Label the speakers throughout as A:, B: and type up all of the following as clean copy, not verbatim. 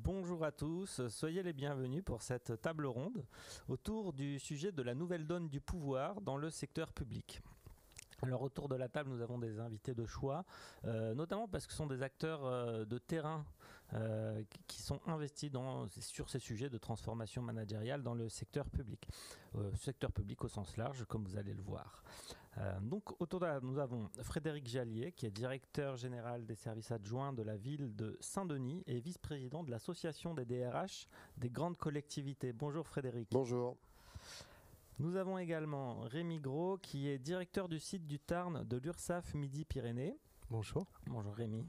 A: Bonjour à tous, soyez les bienvenus pour cette table ronde autour du sujet de la nouvelle donne du pouvoir dans le secteur public. Alors autour de la table, nous avons des invités de choix, notamment parce que ce sont des acteurs de terrain qui sont investis sur ces sujets de transformation managériale dans le secteur public au sens large, comme vous allez le voir. Donc autour de la table, nous avons Frédéric Jallier, qui est directeur général des services adjoints de la ville de Saint-Denis et vice-président de l'association des DRH des grandes collectivités. Bonjour Frédéric.
B: Bonjour.
A: Nous avons également Rémi Gros, qui est directeur du site du Tarn de l'URSSAF Midi-Pyrénées.
B: Bonjour.
A: Bonjour Rémi.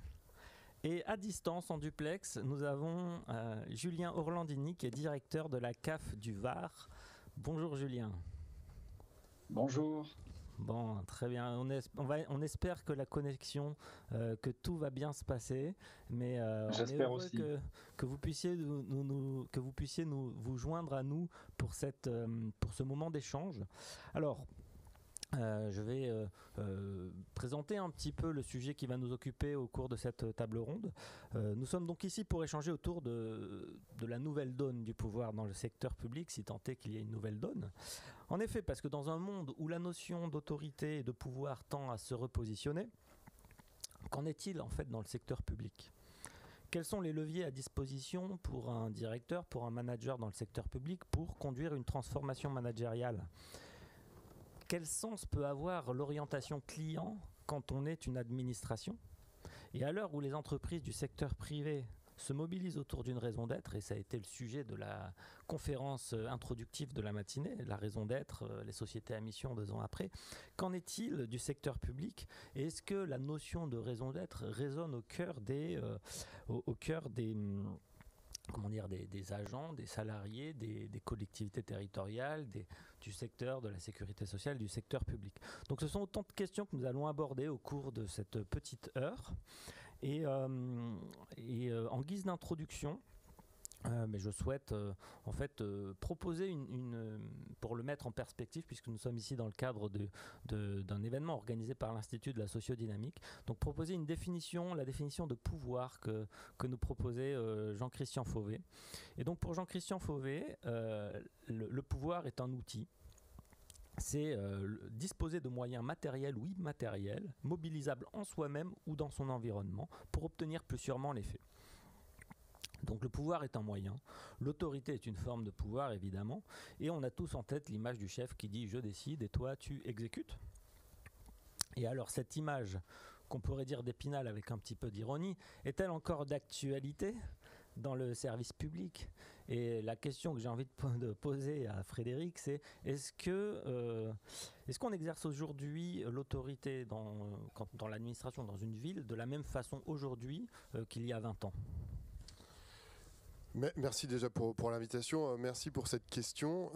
A: Et à distance, en duplex, nous avons Julien Orlandini, qui est directeur de la CAF du Var. Bonjour Julien.
C: Bonjour.
A: Bon, très bien. On espère que la connexion, que tout va bien se passer, mais
C: j'espère
A: on est heureux que vous puissiez vous joindre à nous pour ce moment d'échange. Alors, je vais présenter un petit peu le sujet qui va nous occuper au cours de cette table ronde. Nous sommes donc ici pour échanger autour de la nouvelle donne du pouvoir dans le secteur public, si tant est qu'il y ait une nouvelle donne. En effet, parce que dans un monde où la notion d'autorité et de pouvoir tend à se repositionner, qu'en est-il en fait dans le secteur public ? Quels sont les leviers à disposition pour un directeur, pour un manager dans le secteur public pour conduire une transformation managériale ? Quel sens peut avoir l'orientation client quand on est une administration ? Et à l'heure où les entreprises du secteur privé se mobilisent autour d'une raison d'être, et ça a été le sujet de la conférence introductive de la matinée, la raison d'être, les sociétés à mission 2 ans après, qu'en est-il du secteur public ? Et est-ce que la notion de raison d'être résonne au cœur des agents, des salariés, des collectivités territoriales, du secteur de la sécurité sociale, du secteur public. Donc ce sont autant de questions que nous allons aborder au cours de cette petite heure. Et en guise d'introduction, mais je souhaite proposer pour le mettre en perspective, puisque nous sommes ici dans le cadre d'un événement organisé par l'Institut de la sociodynamique, donc proposer la définition de pouvoir que nous proposait Jean-Christian Fauvet. Et donc pour Jean-Christian Fauvet, le pouvoir est un outil. C'est disposer de moyens matériels ou immatériels, mobilisables en soi-même ou dans son environnement, pour obtenir plus sûrement l'effet. Donc le pouvoir est un moyen, l'autorité est une forme de pouvoir évidemment, et on a tous en tête l'image du chef qui dit « je décide et toi tu exécutes ». Et alors cette image, qu'on pourrait dire d'Épinal avec un petit peu d'ironie, est-elle encore d'actualité dans le service public ? Et la question que j'ai envie de poser à Frédéric, c'est est-ce qu'on exerce aujourd'hui l'autorité dans l'administration, dans une ville, de la même façon aujourd'hui qu'il y a 20 ans ?
B: Merci déjà pour l'invitation, merci pour cette question.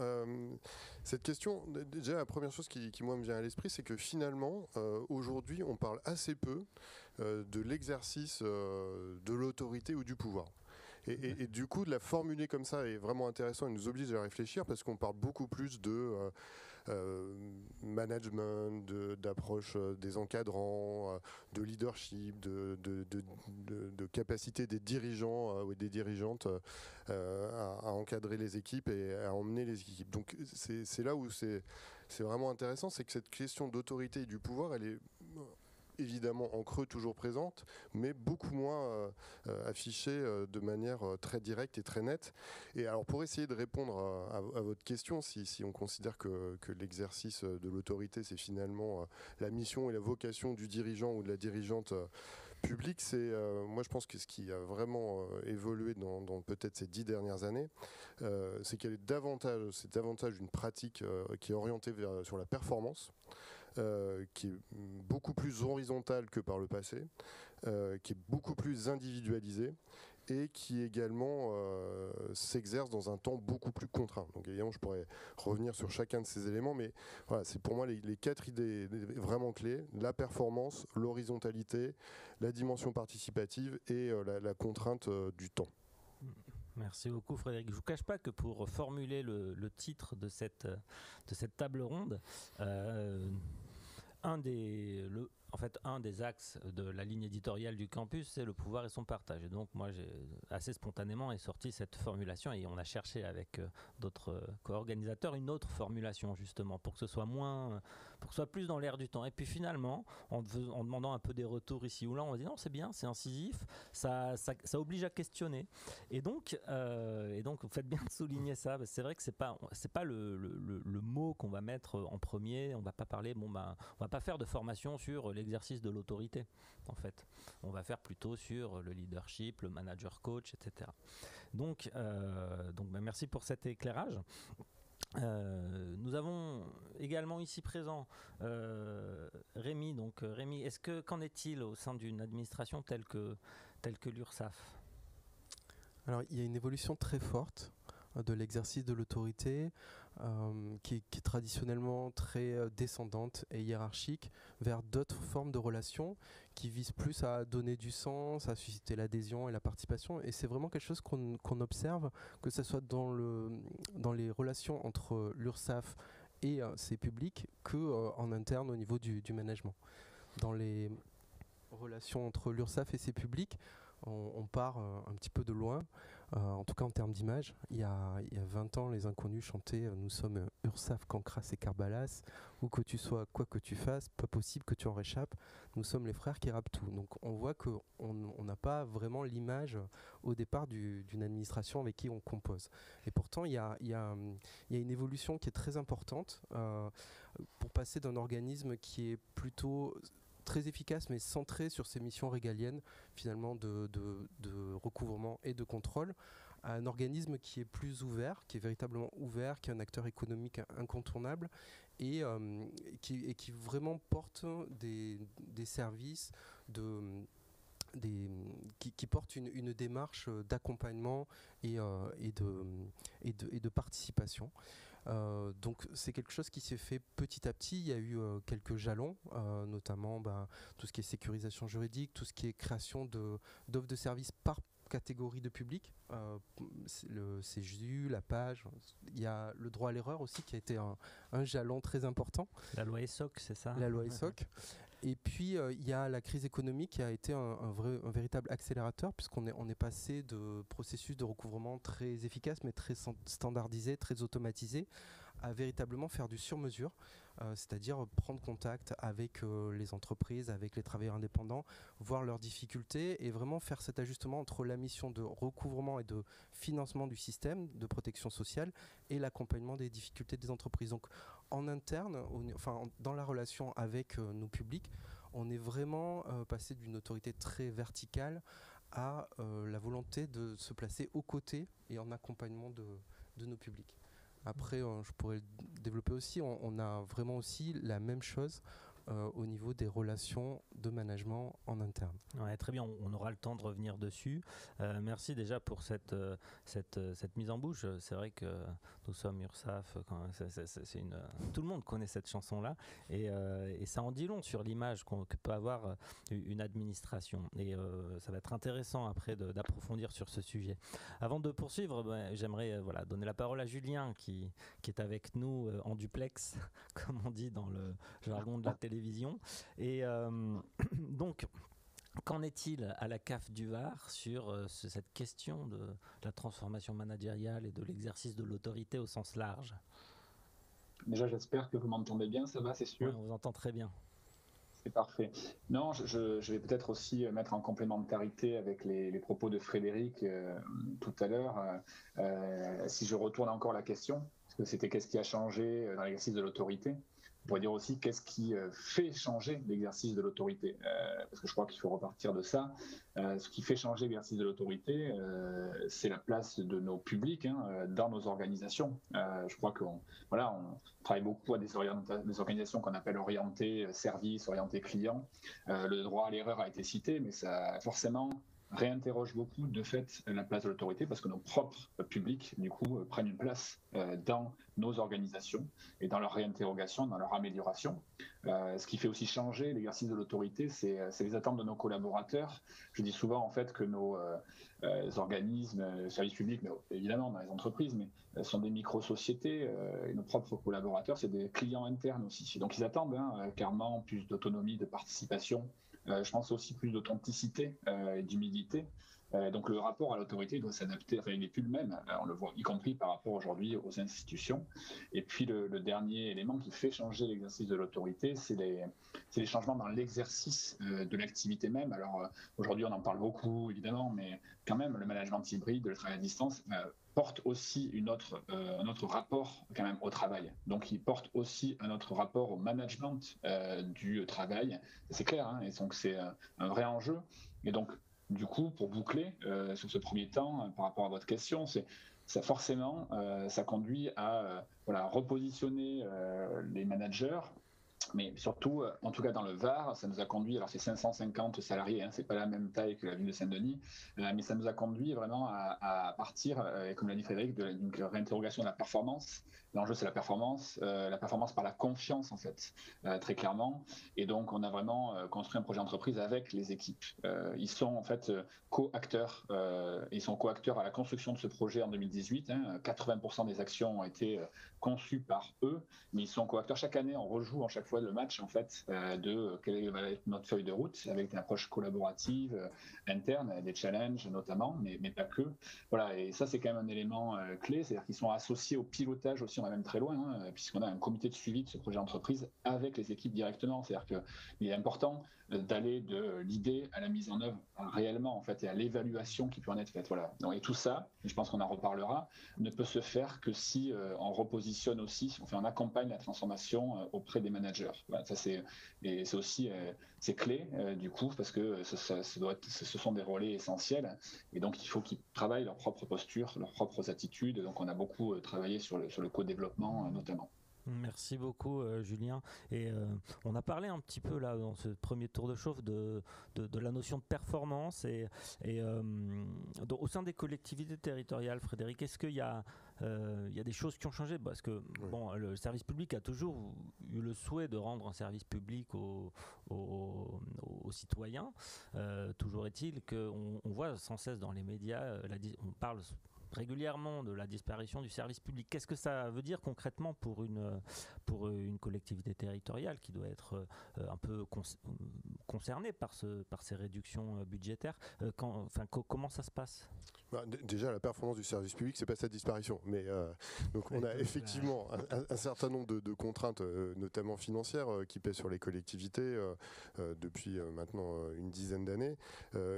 B: Déjà la première chose qui moi me vient à l'esprit, c'est que finalement, aujourd'hui, on parle assez peu de l'exercice de l'autorité ou du pouvoir. Et du coup, de la formuler comme ça est vraiment intéressant et nous oblige à réfléchir parce qu'on parle beaucoup plus de management, d'approche des encadrants, de leadership, de capacité des dirigeants ou des dirigeantes à encadrer les équipes et à emmener les équipes. Donc c'est là où c'est vraiment intéressant, c'est que cette question d'autorité et du pouvoir, elle est évidemment en creux toujours présente, mais beaucoup moins affichée de manière très directe et très nette. Et alors pour essayer de répondre à votre question, si on considère que l'exercice de l'autorité c'est finalement la mission et la vocation du dirigeant ou de la dirigeante publique, moi je pense que ce qui a vraiment évolué dans peut-être ces 10 dernières années, c'est qu'elle est davantage une pratique qui est orientée sur la performance, qui est beaucoup plus horizontale que par le passé, qui est beaucoup plus individualisée et qui également s'exerce dans un temps beaucoup plus contraint. Donc évidemment, je pourrais revenir sur chacun de ces éléments, mais voilà, c'est pour moi les 4 idées vraiment clés: la performance, l'horizontalité, la dimension participative et la contrainte du temps.
A: Merci beaucoup Frédéric. Je ne vous cache pas que pour formuler le titre de cette table ronde, un en fait, un des axes de la ligne éditoriale du campus, c'est le pouvoir et son partage. Et donc, moi, assez spontanément est sorti cette formulation et on a cherché avec d'autres co-organisateurs une autre formulation, justement, pour que ce soit pour que ce soit plus dans l'air du temps. Et puis finalement, en demandant un peu des retours ici ou là, on va dire non, c'est bien, c'est incisif, ça oblige à questionner. Et donc, vous faites bien de souligner ça. Parce que c'est vrai que c'est pas le mot qu'on va mettre en premier. On va pas parler, on va pas faire de formation sur l'exercice de l'autorité. En fait, on va faire plutôt sur le leadership, le manager coach, etc. Donc, merci pour cet éclairage. Nous avons également ici présent Rémi. Donc Rémi, qu'en est-il au sein d'une administration telle que l'URSSAF ?
D: Alors il y a une évolution très forte de l'exercice de l'autorité qui est traditionnellement très descendante et hiérarchique vers d'autres formes de relations qui visent plus à donner du sens, à susciter l'adhésion et la participation. Et c'est vraiment quelque chose qu'on observe, que ce soit dans les relations entre l'URSSAF et ses publics qu'en interne au niveau du management. Dans les relations entre l'URSSAF et ses publics, on part un petit peu de loin, en tout cas en termes d'image. Il y a 20 ans, les Inconnus chantaient « Nous sommes URSSAF, Cancras et Carbalas, où que tu sois, quoi que tu fasses, pas possible que tu en réchappes, nous sommes les frères qui rappent tout ». Donc on voit qu'on n'a pas vraiment l'image au départ d'une administration avec qui on compose. Et pourtant, il y a une évolution qui est très importante pour passer d'un organisme qui est plutôt très efficace mais centré sur ses missions régaliennes finalement de recouvrement et de contrôle, à un organisme qui est plus ouvert, qui est véritablement ouvert, qui est un acteur économique incontournable et qui vraiment porte des services qui portent une démarche d'accompagnement et de participation. Donc c'est quelque chose qui s'est fait petit à petit. Il y a eu quelques jalons, notamment tout ce qui est sécurisation juridique, tout ce qui est création d'offres de services par catégorie de public, le CJU, la page. Il y a le droit à l'erreur aussi qui a été un jalon très important.
A: La loi ESSOC, c'est ça ?
D: La loi ESSOC. Et puis il y a la crise économique qui a été un véritable accélérateur, puisqu'on est passé de processus de recouvrement très efficaces mais très standardisés, très automatisés, à véritablement faire du sur-mesure, c'est-à-dire prendre contact avec les entreprises, avec les travailleurs indépendants, voir leurs difficultés et vraiment faire cet ajustement entre la mission de recouvrement et de financement du système de protection sociale et l'accompagnement des difficultés des entreprises. Donc en interne, dans la relation avec nos publics, on est vraiment passé d'une autorité très verticale à la volonté de se placer aux côtés et en accompagnement de nos publics. Après, je pourrais le développer aussi, on a vraiment aussi la même chose au niveau des relations de management en interne.
A: Ouais, très bien, on aura le temps de revenir dessus. Merci déjà pour cette mise en bouche. C'est vrai que nous sommes URSSAF, tout le monde connaît cette chanson-là et ça en dit long sur l'image que peut avoir une administration. Et ça va être intéressant après d'approfondir sur ce sujet. Avant de poursuivre, j'aimerais donner la parole à Julien qui est avec nous en duplex, comme on dit dans le jargon de la télévision. Et donc, qu'en est-il à la CAF du Var sur cette question de la transformation managériale et de l'exercice de l'autorité au sens large ?
C: Déjà, j'espère que vous m'entendez bien, ça va, c'est sûr ?
A: Oui, on vous entend très bien.
C: C'est parfait. Non, je vais peut-être aussi mettre en complémentarité avec les propos de Frédéric tout à l'heure. Si je retourne encore la question, parce que c'était qu'est-ce qui a changé dans l'exercice de l'autorité ? On pourrait dire aussi qu'est-ce qui fait changer l'exercice de l'autorité, parce que je crois qu'il faut repartir de ça. Ce qui fait changer l'exercice de l'autorité, c'est la place de nos publics dans nos organisations. Je crois qu'on travaille beaucoup à des organisations qu'on appelle orientées services, orientées clients. Le droit à l'erreur a été cité, mais ça forcément réinterroge beaucoup de fait la place de l'autorité parce que nos propres publics, du coup, prennent une place dans nos organisations et dans leur réinterrogation, dans leur amélioration. Ce qui fait aussi changer l'exercice de l'autorité, c'est les attentes de nos collaborateurs. Je dis souvent en fait que nos organismes, services publics, mais évidemment dans les entreprises, mais sont des micro-sociétés et nos propres collaborateurs, c'est des clients internes aussi. Donc ils attendent clairement plus d'autonomie, de participation. Je pense aussi plus d'authenticité et d'humilité. Donc le rapport à l'autorité doit s'adapter, enfin, il n'est plus le même, on le voit, y compris par rapport aujourd'hui aux institutions. Et puis le dernier élément qui fait changer l'exercice de l'autorité, c'est les changements dans l'exercice de l'activité même. Alors aujourd'hui on en parle beaucoup évidemment, mais quand même le management hybride, le travail à distance, porte aussi un autre rapport quand même au travail. Donc il porte aussi un autre rapport au management du travail. C'est clair, hein, et donc c'est un vrai enjeu. Et donc du coup, pour boucler sur ce premier temps, par rapport à votre question, ça forcément, ça conduit à repositionner les managers, mais surtout, en tout cas dans le Var, ça nous a conduit, alors c'est 550 salariés, hein, c'est pas la même taille que la ville de Saint-Denis, mais ça nous a conduit vraiment à partir, et comme l'a dit Frédéric, d'une réinterrogation de la performance. L'enjeu, c'est la performance par la confiance, en fait, très clairement. Et donc, on a vraiment construit un projet d'entreprise avec les équipes. Ils sont, en fait, co-acteurs. Ils sont co-acteurs à la construction de ce projet en 2018. 80% des actions ont été conçues par eux, mais ils sont co-acteurs. Chaque année, on rejoue à chaque fois le match, en fait, de quelle va être notre feuille de route, avec une approche collaborative, interne, des challenges notamment, mais pas que. Voilà, et ça, c'est quand même un élément clé, c'est-à-dire qu'ils sont associés au pilotage aussi, on va même très loin, puisqu'on a un comité de suivi de ce projet d'entreprise avec les équipes directement. C'est-à-dire qu'il est important d'aller de l'idée à la mise en œuvre réellement, en fait, et à l'évaluation qui peut en être faite. Voilà. Donc, et tout ça, et je pense qu'on en reparlera, ne peut se faire que si on repositionne aussi, on accompagne la transformation auprès des managers. Voilà, ça c'est aussi c'est clé du coup, parce que ce sont des relais essentiels, et donc il faut qu'ils travaillent leur propre posture, leurs propres attitudes. Donc on a beaucoup travaillé sur le co-développement notamment.
A: Merci beaucoup Julien. Et on a parlé un petit peu là dans ce premier tour de chauffe de la notion de performance et au sein des collectivités territoriales. Frédéric, est-ce qu'il y a des choses qui ont changé? Parce que bon, le service public a toujours eu le souhait de rendre un service public aux citoyens. Toujours est-il qu'on voit sans cesse dans les médias, on parle régulièrement de la disparition du service public. Qu'est-ce que ça veut dire concrètement pour une collectivité territoriale qui doit être un peu concernée par ces réductions budgétaires? Comment ça se passe?
B: Déjà, la performance du service public, c'est pas sa disparition. Mais donc on a effectivement un certain nombre de contraintes, notamment financières, qui pèsent sur les collectivités depuis maintenant une dizaine d'années.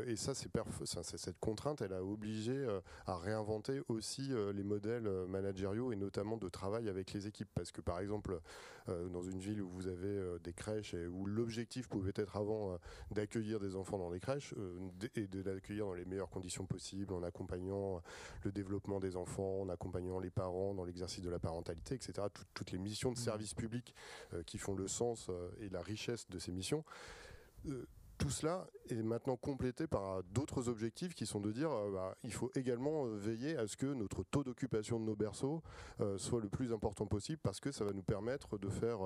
B: Et ça, cette contrainte, elle a obligé à réinventer aussi les modèles managériaux et notamment de travail avec les équipes. Parce que par exemple, dans une ville où vous avez des crèches et où l'objectif pouvait être avant d'accueillir des enfants dans les crèches et de l'accueillir dans les meilleures conditions possibles, en accompagnant le développement des enfants, en accompagnant les parents dans l'exercice de la parentalité, etc. Toutes les missions de service public qui font le sens et la richesse de ces missions. Tout cela est maintenant complété par d'autres objectifs qui sont de dire il faut également veiller à ce que notre taux d'occupation de nos berceaux soit le plus important possible, parce que ça va nous permettre de faire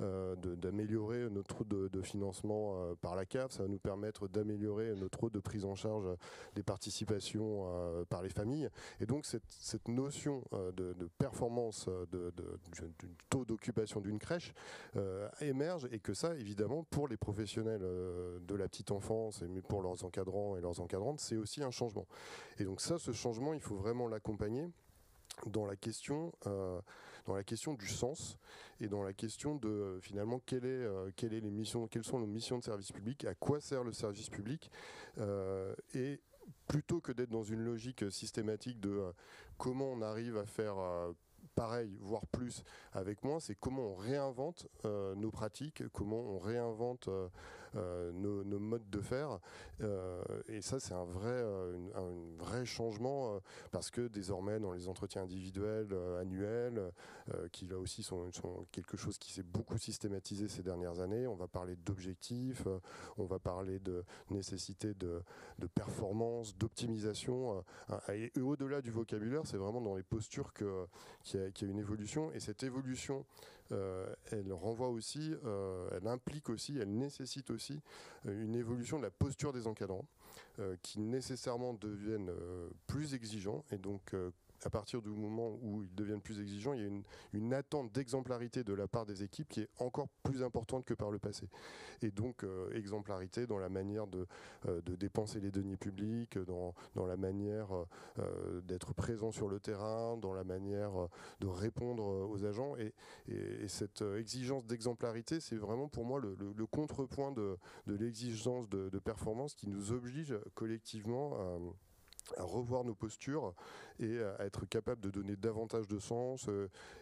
B: d'améliorer notre taux de financement par la CAF, ça va nous permettre d'améliorer notre taux de prise en charge des participations par les familles. Et donc cette notion de performance du taux d'occupation d'une crèche émerge, et que ça, évidemment, pour les professionnels de la petite enfance et pour leurs encadrants et leurs encadrantes, c'est aussi un changement. Et donc ça, ce changement, il faut vraiment l'accompagner dans la question du sens et dans la question de finalement quelles sont nos missions de service public, à quoi sert le service public, et plutôt que d'être dans une logique systématique de comment on arrive à faire pareil, voire plus avec moins, c'est comment on réinvente nos pratiques, comment on réinvente nos modes de faire. Et ça, c'est un vrai changement parce que désormais, dans les entretiens individuels annuels, qui là aussi sont quelque chose qui s'est beaucoup systématisé ces dernières années, on va parler d'objectifs, on va parler de nécessité de performance, d'optimisation. Et au-delà du vocabulaire, c'est vraiment dans les postures qu'il y a une évolution. Et cette évolution, elle renvoie aussi, elle implique aussi, elle nécessite aussi une évolution de la posture des encadrants qui nécessairement deviennent plus exigeants. Et donc, à partir du moment où ils deviennent plus exigeants, il y a une attente d'exemplarité de la part des équipes qui est encore plus importante que par le passé. Et donc, exemplarité dans la manière de dépenser les deniers publics, dans la manière d'être présent sur le terrain, dans la manière de répondre aux agents. Et cette exigence d'exemplarité, c'est vraiment pour moi le contrepoint de l'exigence de performance qui nous oblige collectivement à revoir nos postures et à être capable de donner davantage de sens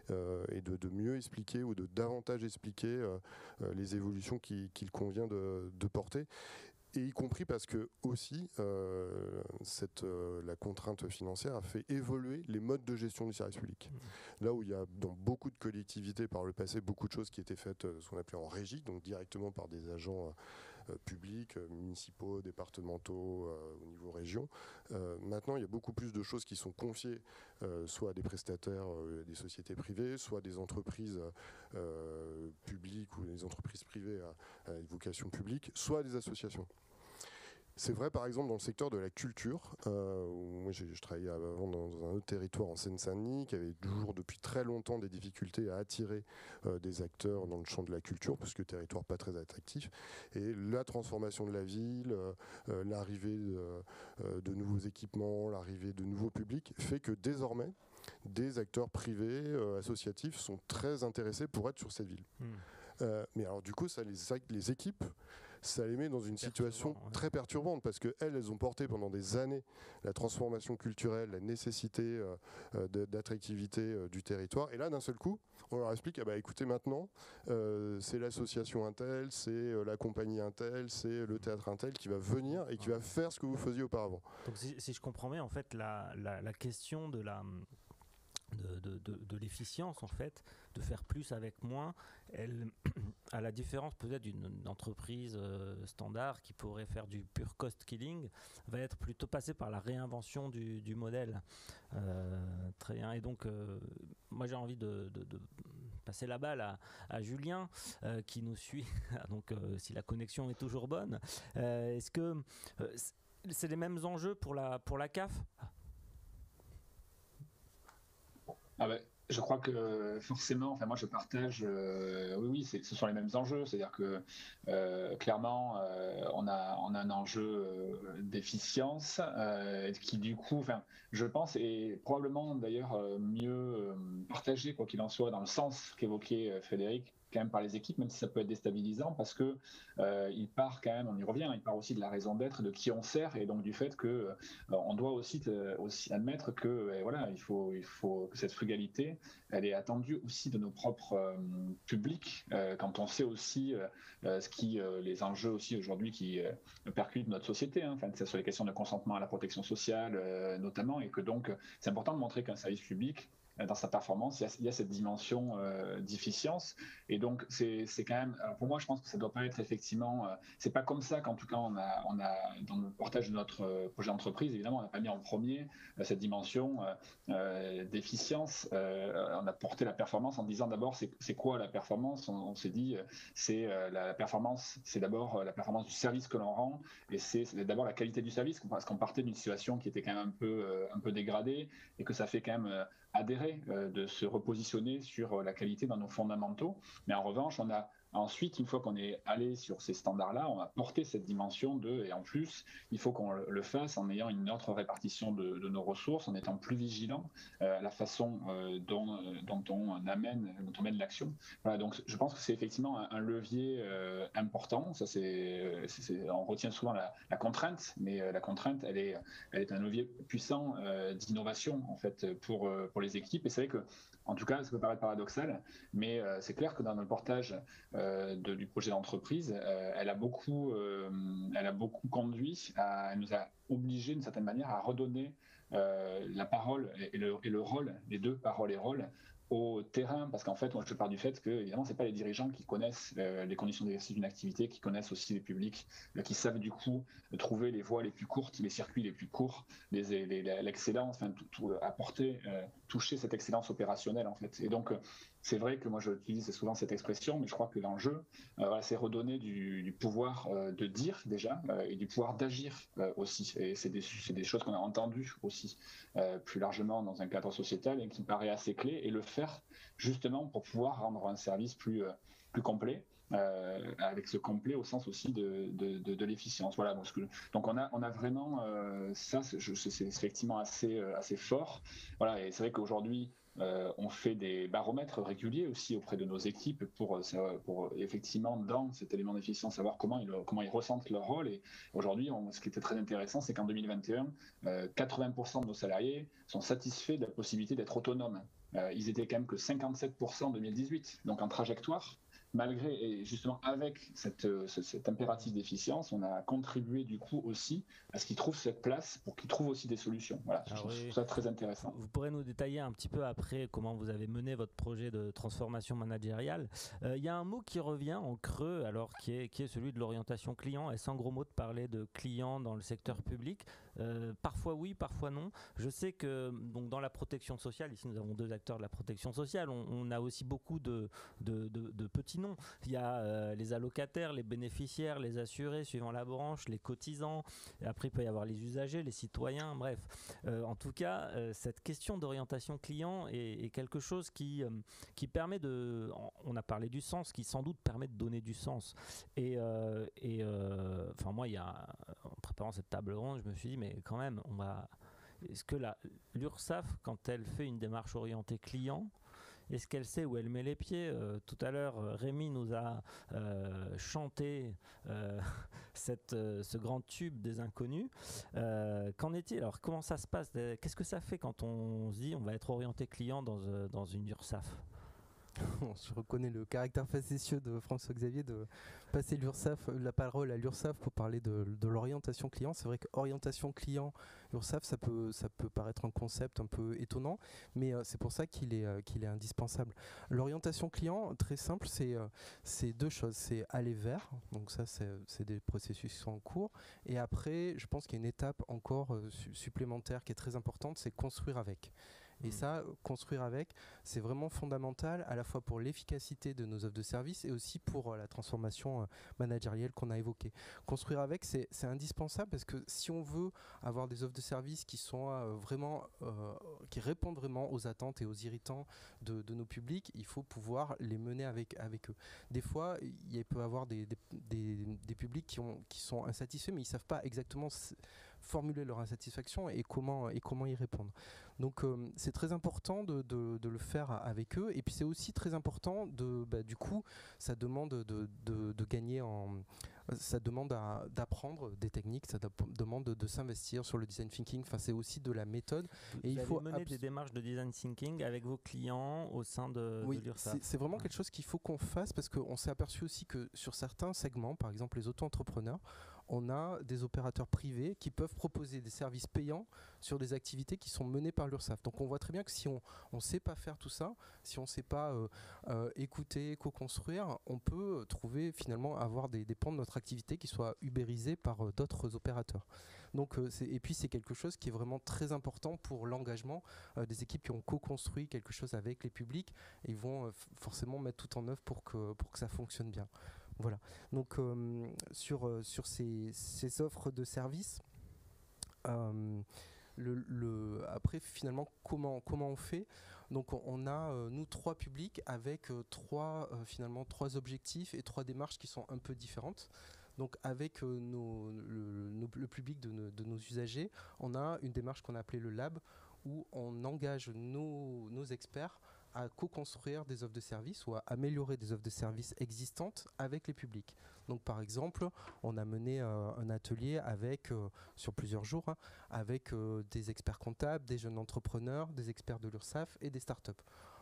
B: et de mieux expliquer ou de davantage expliquer les évolutions qu'il convient de porter. Et y compris parce que aussi la contrainte financière a fait évoluer les modes de gestion du service public. Là où il y a dans beaucoup de collectivités par le passé beaucoup de choses qui étaient faites ce qu'on appelait en régie, donc directement par des agents publics, municipaux, départementaux, au niveau région. Maintenant, il y a beaucoup plus de choses qui sont confiées soit à des prestataires, des sociétés privées, soit à des entreprises publiques ou des entreprises privées à vocation publique, soit à des associations. C'est vrai par exemple dans le secteur de la culture, où moi je travaillais avant dans un autre territoire en Seine-Saint-Denis qui avait toujours depuis très longtemps des difficultés à attirer des acteurs dans le champ de la culture parce que territoire pas très attractif. Et la transformation de la ville, l'arrivée de nouveaux équipements, l'arrivée de nouveaux publics fait que désormais des acteurs privés, associatifs sont très intéressés pour être sur cette ville. Mais alors du coup ça les équipes, ça les met dans une situation très perturbante parce qu'elles ont porté pendant des années la transformation culturelle, la nécessité d'attractivité du territoire. Et là, d'un seul coup, on leur explique, écoutez, maintenant, c'est l'association Intel, c'est la compagnie Intel, c'est le théâtre Intel qui va venir et qui va faire ce que vous faisiez auparavant.
A: Donc si je comprends bien, en fait, la question de l'efficience, en fait, de faire plus avec moins, elle, à la différence peut-être d'une entreprise standard qui pourrait faire du pur cost killing, va être plutôt passée par la réinvention du modèle. Très bien. Et donc, moi j'ai envie de passer la balle à Julien qui nous suit. Donc, si la connexion est toujours bonne, est-ce que c'est les mêmes enjeux pour la CAF ?
C: Je crois que forcément, moi je partage, oui, ce sont les mêmes enjeux, c'est-à-dire que clairement on a un enjeu d'efficience qui du coup, je pense, est probablement d'ailleurs mieux partagé, quoi qu'il en soit, dans le sens qu'évoquait Frédéric, quand même par les équipes, même si ça peut être déstabilisant, parce que il part quand même, on y revient, il part aussi de la raison d'être, de qui on sert, et donc du fait que on doit aussi admettre que voilà, il faut que cette frugalité, elle est attendue aussi de nos propres publics, quand on sait aussi les enjeux aussi aujourd'hui qui percutent notre société, que ce soit les questions de consentement à la protection sociale notamment, et que donc c'est important de montrer qu'un service public, dans sa performance, il y a cette dimension d'efficience. Et donc, c'est quand même, pour moi, je pense que ça ne doit pas être effectivement, c'est pas comme ça qu'en tout cas, on a dans le portage de notre projet d'entreprise, évidemment, on n'a pas mis en premier cette dimension d'efficience. On a porté la performance en disant d'abord, c'est quoi la performance ? On s'est dit, c'est la performance, c'est d'abord la performance du service que l'on rend, et c'est d'abord la qualité du service, parce qu'on partait d'une situation qui était quand même un peu dégradée, et que ça fait quand même adhérer, de se repositionner sur la qualité dans nos fondamentaux. Mais en revanche, on a ensuite, une fois qu'on est allé sur ces standards-là, on a porté cette dimension et en plus, il faut qu'on le fasse en ayant une autre répartition de nos ressources, en étant plus vigilant à la façon dont on mène l'action. Voilà, donc je pense que c'est effectivement un levier important. Ça, on retient souvent la contrainte, mais la contrainte, elle est un levier puissant d'innovation en fait pour les équipes. Et c'est vrai que, en tout cas, ça peut paraître paradoxal, mais c'est clair que dans le portage du projet d'entreprise, elle a beaucoup conduit elle nous a obligés d'une certaine manière à redonner la parole et le rôle, les deux, parole et rôle, au terrain, parce qu'en fait, moi je pars du fait que évidemment c'est pas les dirigeants qui connaissent les conditions d'exercice d'une activité, qui connaissent aussi les publics, qui savent du coup trouver les voies les plus courtes, les circuits les plus courts, l'excellence, enfin tout apporter, toucher cette excellence opérationnelle en fait. Et donc c'est vrai que moi j'utilise souvent cette expression, mais je crois que l'enjeu, c'est redonner du pouvoir de dire déjà et du pouvoir d'agir aussi. Et c'est des choses qu'on a entendues aussi plus largement dans un cadre sociétal et qui me paraît assez clé, et le faire justement pour pouvoir rendre un service plus complet. Avec ce complet au sens aussi de l'efficience. Voilà, donc on a vraiment ça, c'est effectivement assez fort. Voilà, et c'est vrai qu'aujourd'hui on fait des baromètres réguliers aussi auprès de nos équipes pour effectivement dans cet élément d'efficience savoir comment ils ressentent leur rôle. Et aujourd'hui, ce qui était très intéressant, c'est qu'en 2021, 80% de nos salariés sont satisfaits de la possibilité d'être autonomes. Ils étaient quand même que 57% en 2018, donc en trajectoire. Malgré, et justement avec cet impératif d'efficience, on a contribué du coup aussi à ce qu'ils trouvent cette place pour qu'ils trouvent aussi des solutions. Voilà, je trouve ça très intéressant.
A: Vous pourrez nous détailler un petit peu après comment vous avez mené votre projet de transformation managériale. Il y a un mot qui revient en creux, alors qui est celui de l'orientation client. Est-ce en gros mot de parler de clients dans le secteur public ? Parfois oui, parfois non. Je sais que donc dans la protection sociale, ici nous avons 2 acteurs de la protection sociale, on a aussi beaucoup de petits noms. Il y a les allocataires, les bénéficiaires, les assurés suivant la branche, les cotisants, et après il peut y avoir les usagers, les citoyens, bref. En tout cas, cette question d'orientation client est quelque chose qui permet on a parlé du sens, qui sans doute permet de donner du sens. Enfin moi, en préparant cette table ronde, je me suis dit, mais quand même, est-ce que l'URSSAF, quand elle fait une démarche orientée client, est-ce qu'elle sait où elle met les pieds ? Tout à l'heure, Rémi nous a chanté ce grand tube des inconnus. Qu'en est-il ? Alors, comment ça se passe ? Qu'est-ce que ça fait quand on se dit on va être orienté client dans une URSSAF ?
D: Je reconnais le caractère facétieux de François-Xavier de passer la parole à l'URSSAF pour parler de l'orientation client. C'est vrai qu'orientation client, URSSAF, ça peut paraître un concept un peu étonnant, mais c'est pour ça qu'il est indispensable. L'orientation client, très simple, c'est 2 choses. C'est aller vers, donc ça c'est des processus qui sont en cours, et après je pense qu'il y a une étape encore supplémentaire qui est très importante, c'est construire avec. Et ça, construire avec, c'est vraiment fondamental à la fois pour l'efficacité de nos offres de services et aussi pour la transformation managériale qu'on a évoquée. Construire avec, c'est indispensable parce que si on veut avoir des offres de services qui sont qui répondent vraiment aux attentes et aux irritants de nos publics, il faut pouvoir les mener avec eux. Des fois, il peut y avoir des publics qui sont insatisfaits, mais ils ne savent pas exactement formuler leur insatisfaction et comment y répondre. Donc c'est très important de le faire avec eux, et puis c'est aussi très important du coup ça demande de gagner ça demande d'apprendre des techniques, ça demande de s'investir sur le design thinking, enfin c'est aussi de la méthode.
A: Et il faut mener des démarches de design thinking avec vos clients au sein de l'URSSAF.
D: C'est vraiment quelque chose qu'il faut qu'on fasse parce qu'on s'est aperçu aussi que sur certains segments, par exemple les auto-entrepreneurs, on a des opérateurs privés qui peuvent proposer des services payants sur des activités qui sont menées par l'URSSAF. Donc on voit très bien que si on ne sait pas faire tout ça, si on ne sait pas écouter, co-construire, on peut finalement avoir des pans de notre activité qui soient ubérisés par d'autres opérateurs. Donc, et puis c'est quelque chose qui est vraiment très important pour l'engagement des équipes qui ont co-construit quelque chose avec les publics, et ils vont forcément mettre tout en œuvre pour que ça fonctionne bien. Voilà. Donc sur ces offres de services, après finalement comment on fait. Donc on a nous 3 publics avec 3 objectifs et 3 démarches qui sont un peu différentes. Donc avec le public de nos usagers, on a une démarche qu'on a appelée le lab, où on engage nos experts à co-construire des offres de services ou à améliorer des offres de services existantes avec les publics. Donc par exemple, on a mené un atelier sur plusieurs jours avec des experts comptables, des jeunes entrepreneurs, des experts de l'URSSAF et des startups.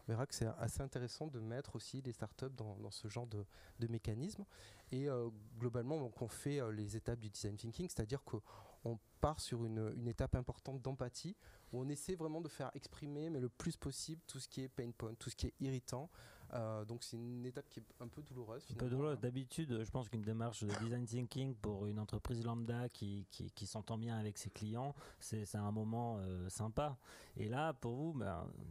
D: on verra que c'est assez intéressant de mettre aussi les startups dans ce genre de mécanisme. Et globalement, donc, on fait les étapes du design thinking, c'est-à-dire qu'on part sur une étape importante d'empathie, où on essaie vraiment de faire exprimer, mais le plus possible, tout ce qui est pain point, tout ce qui est irritant. Donc c'est une étape qui est un peu douloureuse.
A: Un peu douloureuse. D'habitude, je pense qu'une démarche de design thinking pour une entreprise lambda qui s'entend bien avec ses clients, c'est un moment sympa. Et là, pour vous,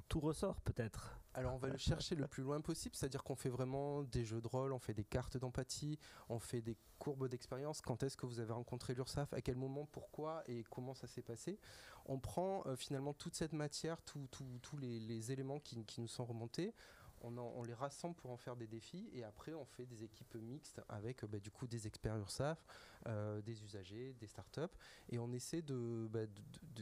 A: tout ressort peut-être.
D: Alors on va le chercher le plus loin possible, c'est-à-dire qu'on fait vraiment des jeux de rôle, on fait des cartes d'empathie, on fait des courbes d'expérience. Quand est-ce que vous avez rencontré l'URSSAF, à quel moment, pourquoi et comment ça s'est passé. On prend finalement toute cette matière, tous les éléments qui nous sont remontés. On les rassemble pour en faire des défis et après on fait des équipes mixtes avec du coup des experts URSSAF, des usagers, des startups et on essaie de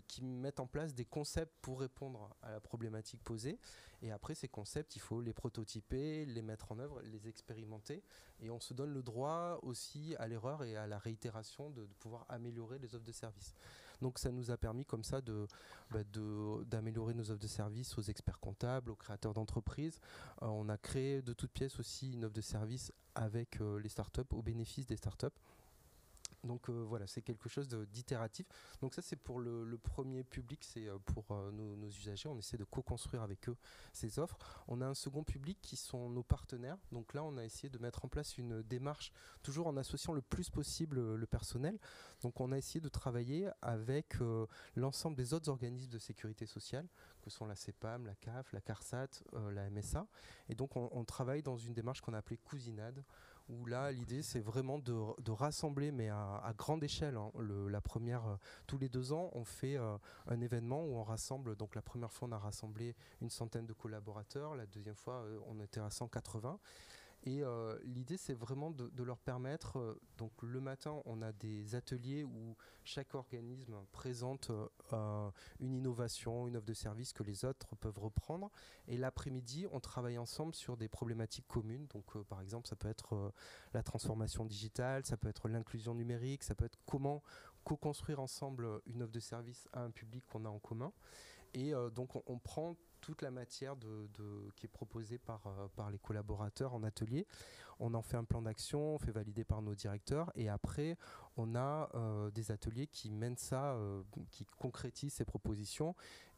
D: qu'ils mettent en place des concepts pour répondre à la problématique posée et après ces concepts il faut les prototyper, les mettre en œuvre, les expérimenter et on se donne le droit aussi à l'erreur et à la réitération de pouvoir améliorer les offres de services. Donc ça nous a permis comme ça d'améliorer nos offres de services aux experts comptables, aux créateurs d'entreprises. On a créé de toutes pièces aussi une offre de service avec les startups, au bénéfice des startups. Donc voilà, c'est quelque chose d'itératif. Donc ça c'est pour le premier public, c'est pour nos usagers. On essaie de co-construire avec eux ces offres. On a un second public qui sont nos partenaires. Donc là on a essayé de mettre en place une démarche, toujours en associant le plus possible le personnel. Donc on a essayé de travailler avec l'ensemble des autres organismes de sécurité sociale, que sont la CEPAM, la CAF, la CARSAT, la MSA. Et donc on travaille dans une démarche qu'on a appelée cousinade, où là l'idée c'est vraiment de rassembler, mais à grande échelle. La première, tous les 2 ans, on fait un événement où on rassemble. Donc la première fois on a rassemblé une centaine de collaborateurs, la deuxième fois on était à 180. Et l'idée c'est vraiment de leur permettre, donc le matin on a des ateliers où chaque organisme présente une innovation, une offre de service que les autres peuvent reprendre, et l'après-midi on travaille ensemble sur des problématiques communes. Donc par exemple ça peut être la transformation digitale, ça peut être l'inclusion numérique, ça peut être comment co-construire ensemble une offre de service à un public qu'on a en commun. Et donc on prend toute la matière qui est proposée par les collaborateurs en atelier. On en fait un plan d'action, on fait valider par nos directeurs et après on a des ateliers qui mènent ça, qui concrétisent ces propositions.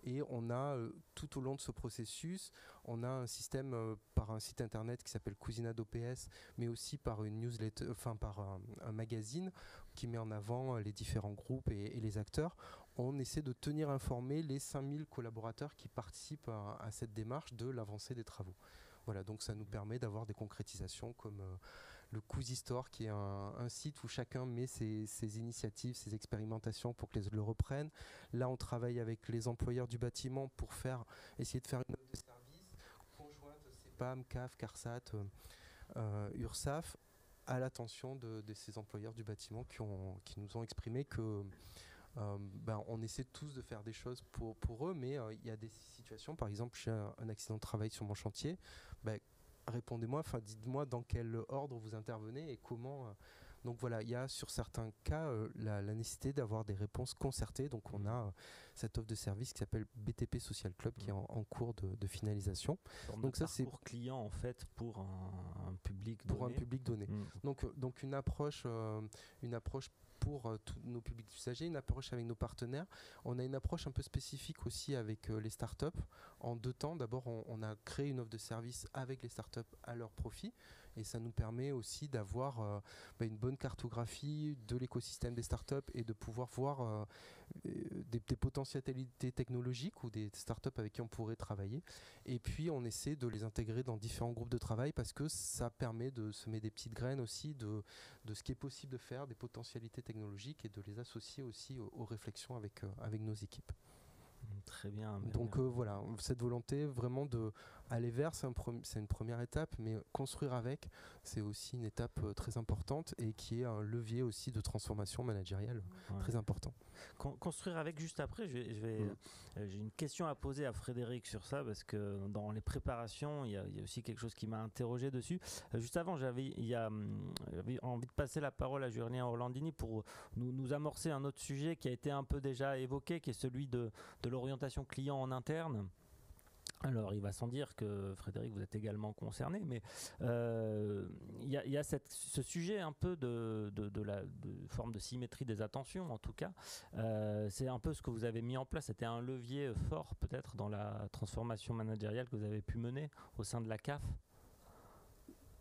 D: Et on a tout au long de ce processus, on a un système par un site internet qui s'appelle Cousinade OPS, mais aussi par une newsletter, par un magazine qui met en avant les différents groupes et les acteurs. On essaie de tenir informés les 5000 collaborateurs qui participent à cette démarche de l'avancée des travaux. Voilà, donc ça nous permet d'avoir des concrétisations comme le Cousistore, qui est un site où chacun met ses initiatives, ses expérimentations pour que les autres le reprennent. Là, on travaille avec les employeurs du bâtiment pour essayer de faire une offre de service conjointe CEPAM, CAF, CARSAT, URSSAF, à l'attention de ces employeurs du bâtiment qui nous ont exprimé que on essaie tous de faire des choses pour eux, mais il y a des situations, par exemple j'ai un accident de travail sur mon chantier, répondez-moi, dites-moi dans quel ordre vous intervenez et comment. Donc voilà, il y a sur certains cas la nécessité d'avoir des réponses concertées. Donc on a cette offre de service qui s'appelle BTP Social Club qui est en cours de finalisation.
A: Donc ça c'est pour client en fait pour un public donné.
D: Pour un public donné. Donc une approche pour tous nos publics usagers, une approche avec nos partenaires. On a une approche un peu spécifique aussi avec les startups en 2 temps. D'abord, on a créé une offre de service avec les startups à leur profit et ça nous permet aussi d'avoir une bonne cartographie de l'écosystème des startups et de pouvoir voir des potentialités technologiques ou des startups avec qui on pourrait travailler. Et puis, on essaie de les intégrer dans différents groupes de travail parce que ça permet de semer des petites graines aussi de ce qui est possible de faire, des potentialités technologiques et de les associer aussi aux réflexions avec nos équipes.
A: Très bien.
D: Donc voilà, cette volonté vraiment d'aller vers, c'est une première étape, mais construire avec, c'est aussi une étape très importante et qui est un levier aussi de transformation managériale très important.
A: Construire avec, juste après, j'ai une question à poser à Frédéric sur ça, parce que dans les préparations, il y a aussi quelque chose qui m'a interrogé dessus. Juste avant, j'avais envie de passer la parole à Julien Orlandini pour nous amorcer un autre sujet qui a été un peu déjà évoqué, qui est celui de l'orientation client en interne. Alors, il va sans dire que, Frédéric, vous êtes également concerné, mais il y a ce sujet un peu de forme de symétrie des attentions, en tout cas. C'est un peu ce que vous avez mis en place. C'était un levier fort, peut-être, dans la transformation managériale que vous avez pu mener au sein de la CAF.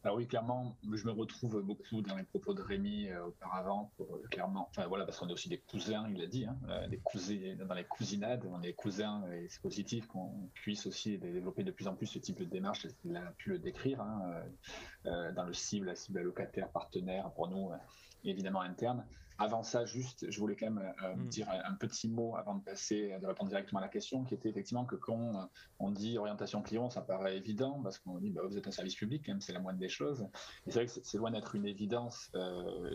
C: Alors oui, clairement, je me retrouve beaucoup dans les propos de Rémi auparavant, clairement, enfin voilà, parce qu'on est aussi des cousins, il l'a dit, hein, des cousins, dans les cousinades, on est cousins et c'est positif qu'on puisse aussi développer de plus en plus ce type de démarche, il a pu le décrire, hein, dans la cible allocataire, partenaire, pour nous, évidemment interne. Avant ça, juste, je voulais quand même dire un petit mot avant de répondre directement à la question, qui était effectivement que quand on dit orientation client, ça paraît évident, parce qu'on dit vous êtes un service public, quand même, c'est la moindre des choses. Et c'est vrai que c'est loin d'être une évidence,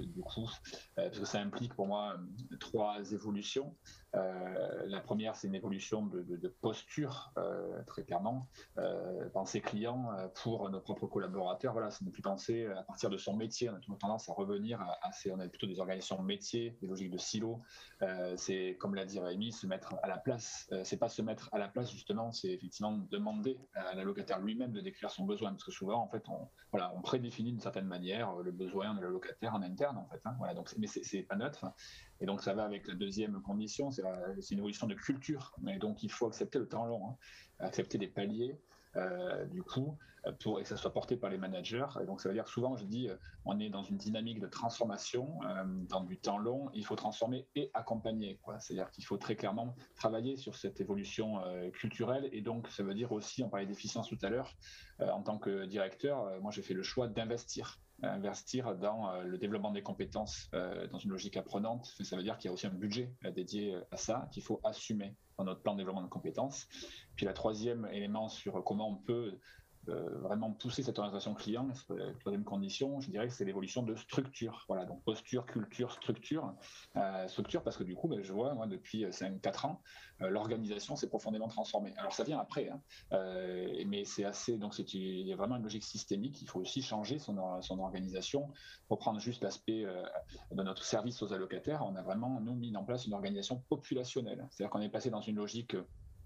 C: du coup, parce que ça implique pour moi 3 évolutions. La première, c'est une évolution de posture, très clairement. Penser client pour nos propres collaborateurs, voilà, c'est ne plus penser à partir de son métier. On a toujours tendance à revenir on a plutôt des organisations métiers, des logiques de silos. C'est, comme l'a dit Rémi, se mettre à la place. C'est pas se mettre à la place, justement, c'est effectivement demander à l'allocataire lui-même de décrire son besoin, parce que souvent, en fait, on prédéfinit d'une certaine manière le besoin de l'allocataire en interne, en fait. Hein, voilà, donc, mais c'est pas neutre. Et donc, ça va avec la deuxième condition, c'est une évolution de culture. Et donc, il faut accepter le temps long, hein, accepter des paliers, du coup, et que ça soit porté par les managers. Et donc, ça veut dire que souvent, je dis, on est dans une dynamique de transformation, dans du temps long, il faut transformer et accompagner, quoi. C'est-à-dire qu'il faut très clairement travailler sur cette évolution culturelle. Et donc, ça veut dire aussi, on parlait d'efficience tout à l'heure, en tant que directeur, moi, j'ai fait le choix d'investir dans le développement des compétences dans une logique apprenante. Ça veut dire qu'il y a aussi un budget dédié à ça, qu'il faut assumer dans notre plan de développement de compétences. Puis la troisième élément sur comment on peut vraiment pousser cette orientation client, la troisième condition, je dirais que c'est l'évolution de structure. Voilà, donc posture, culture, structure. Structure parce que du coup, je vois, moi, depuis 5-4 ans, l'organisation s'est profondément transformée. Alors ça vient après, hein, mais c'est assez, donc il y a vraiment une logique systémique. Il faut aussi changer son organisation. Pour prendre juste l'aspect de notre service aux allocataires, on a vraiment, nous, mis en place une organisation populationnelle. C'est-à-dire qu'on est passé dans une logique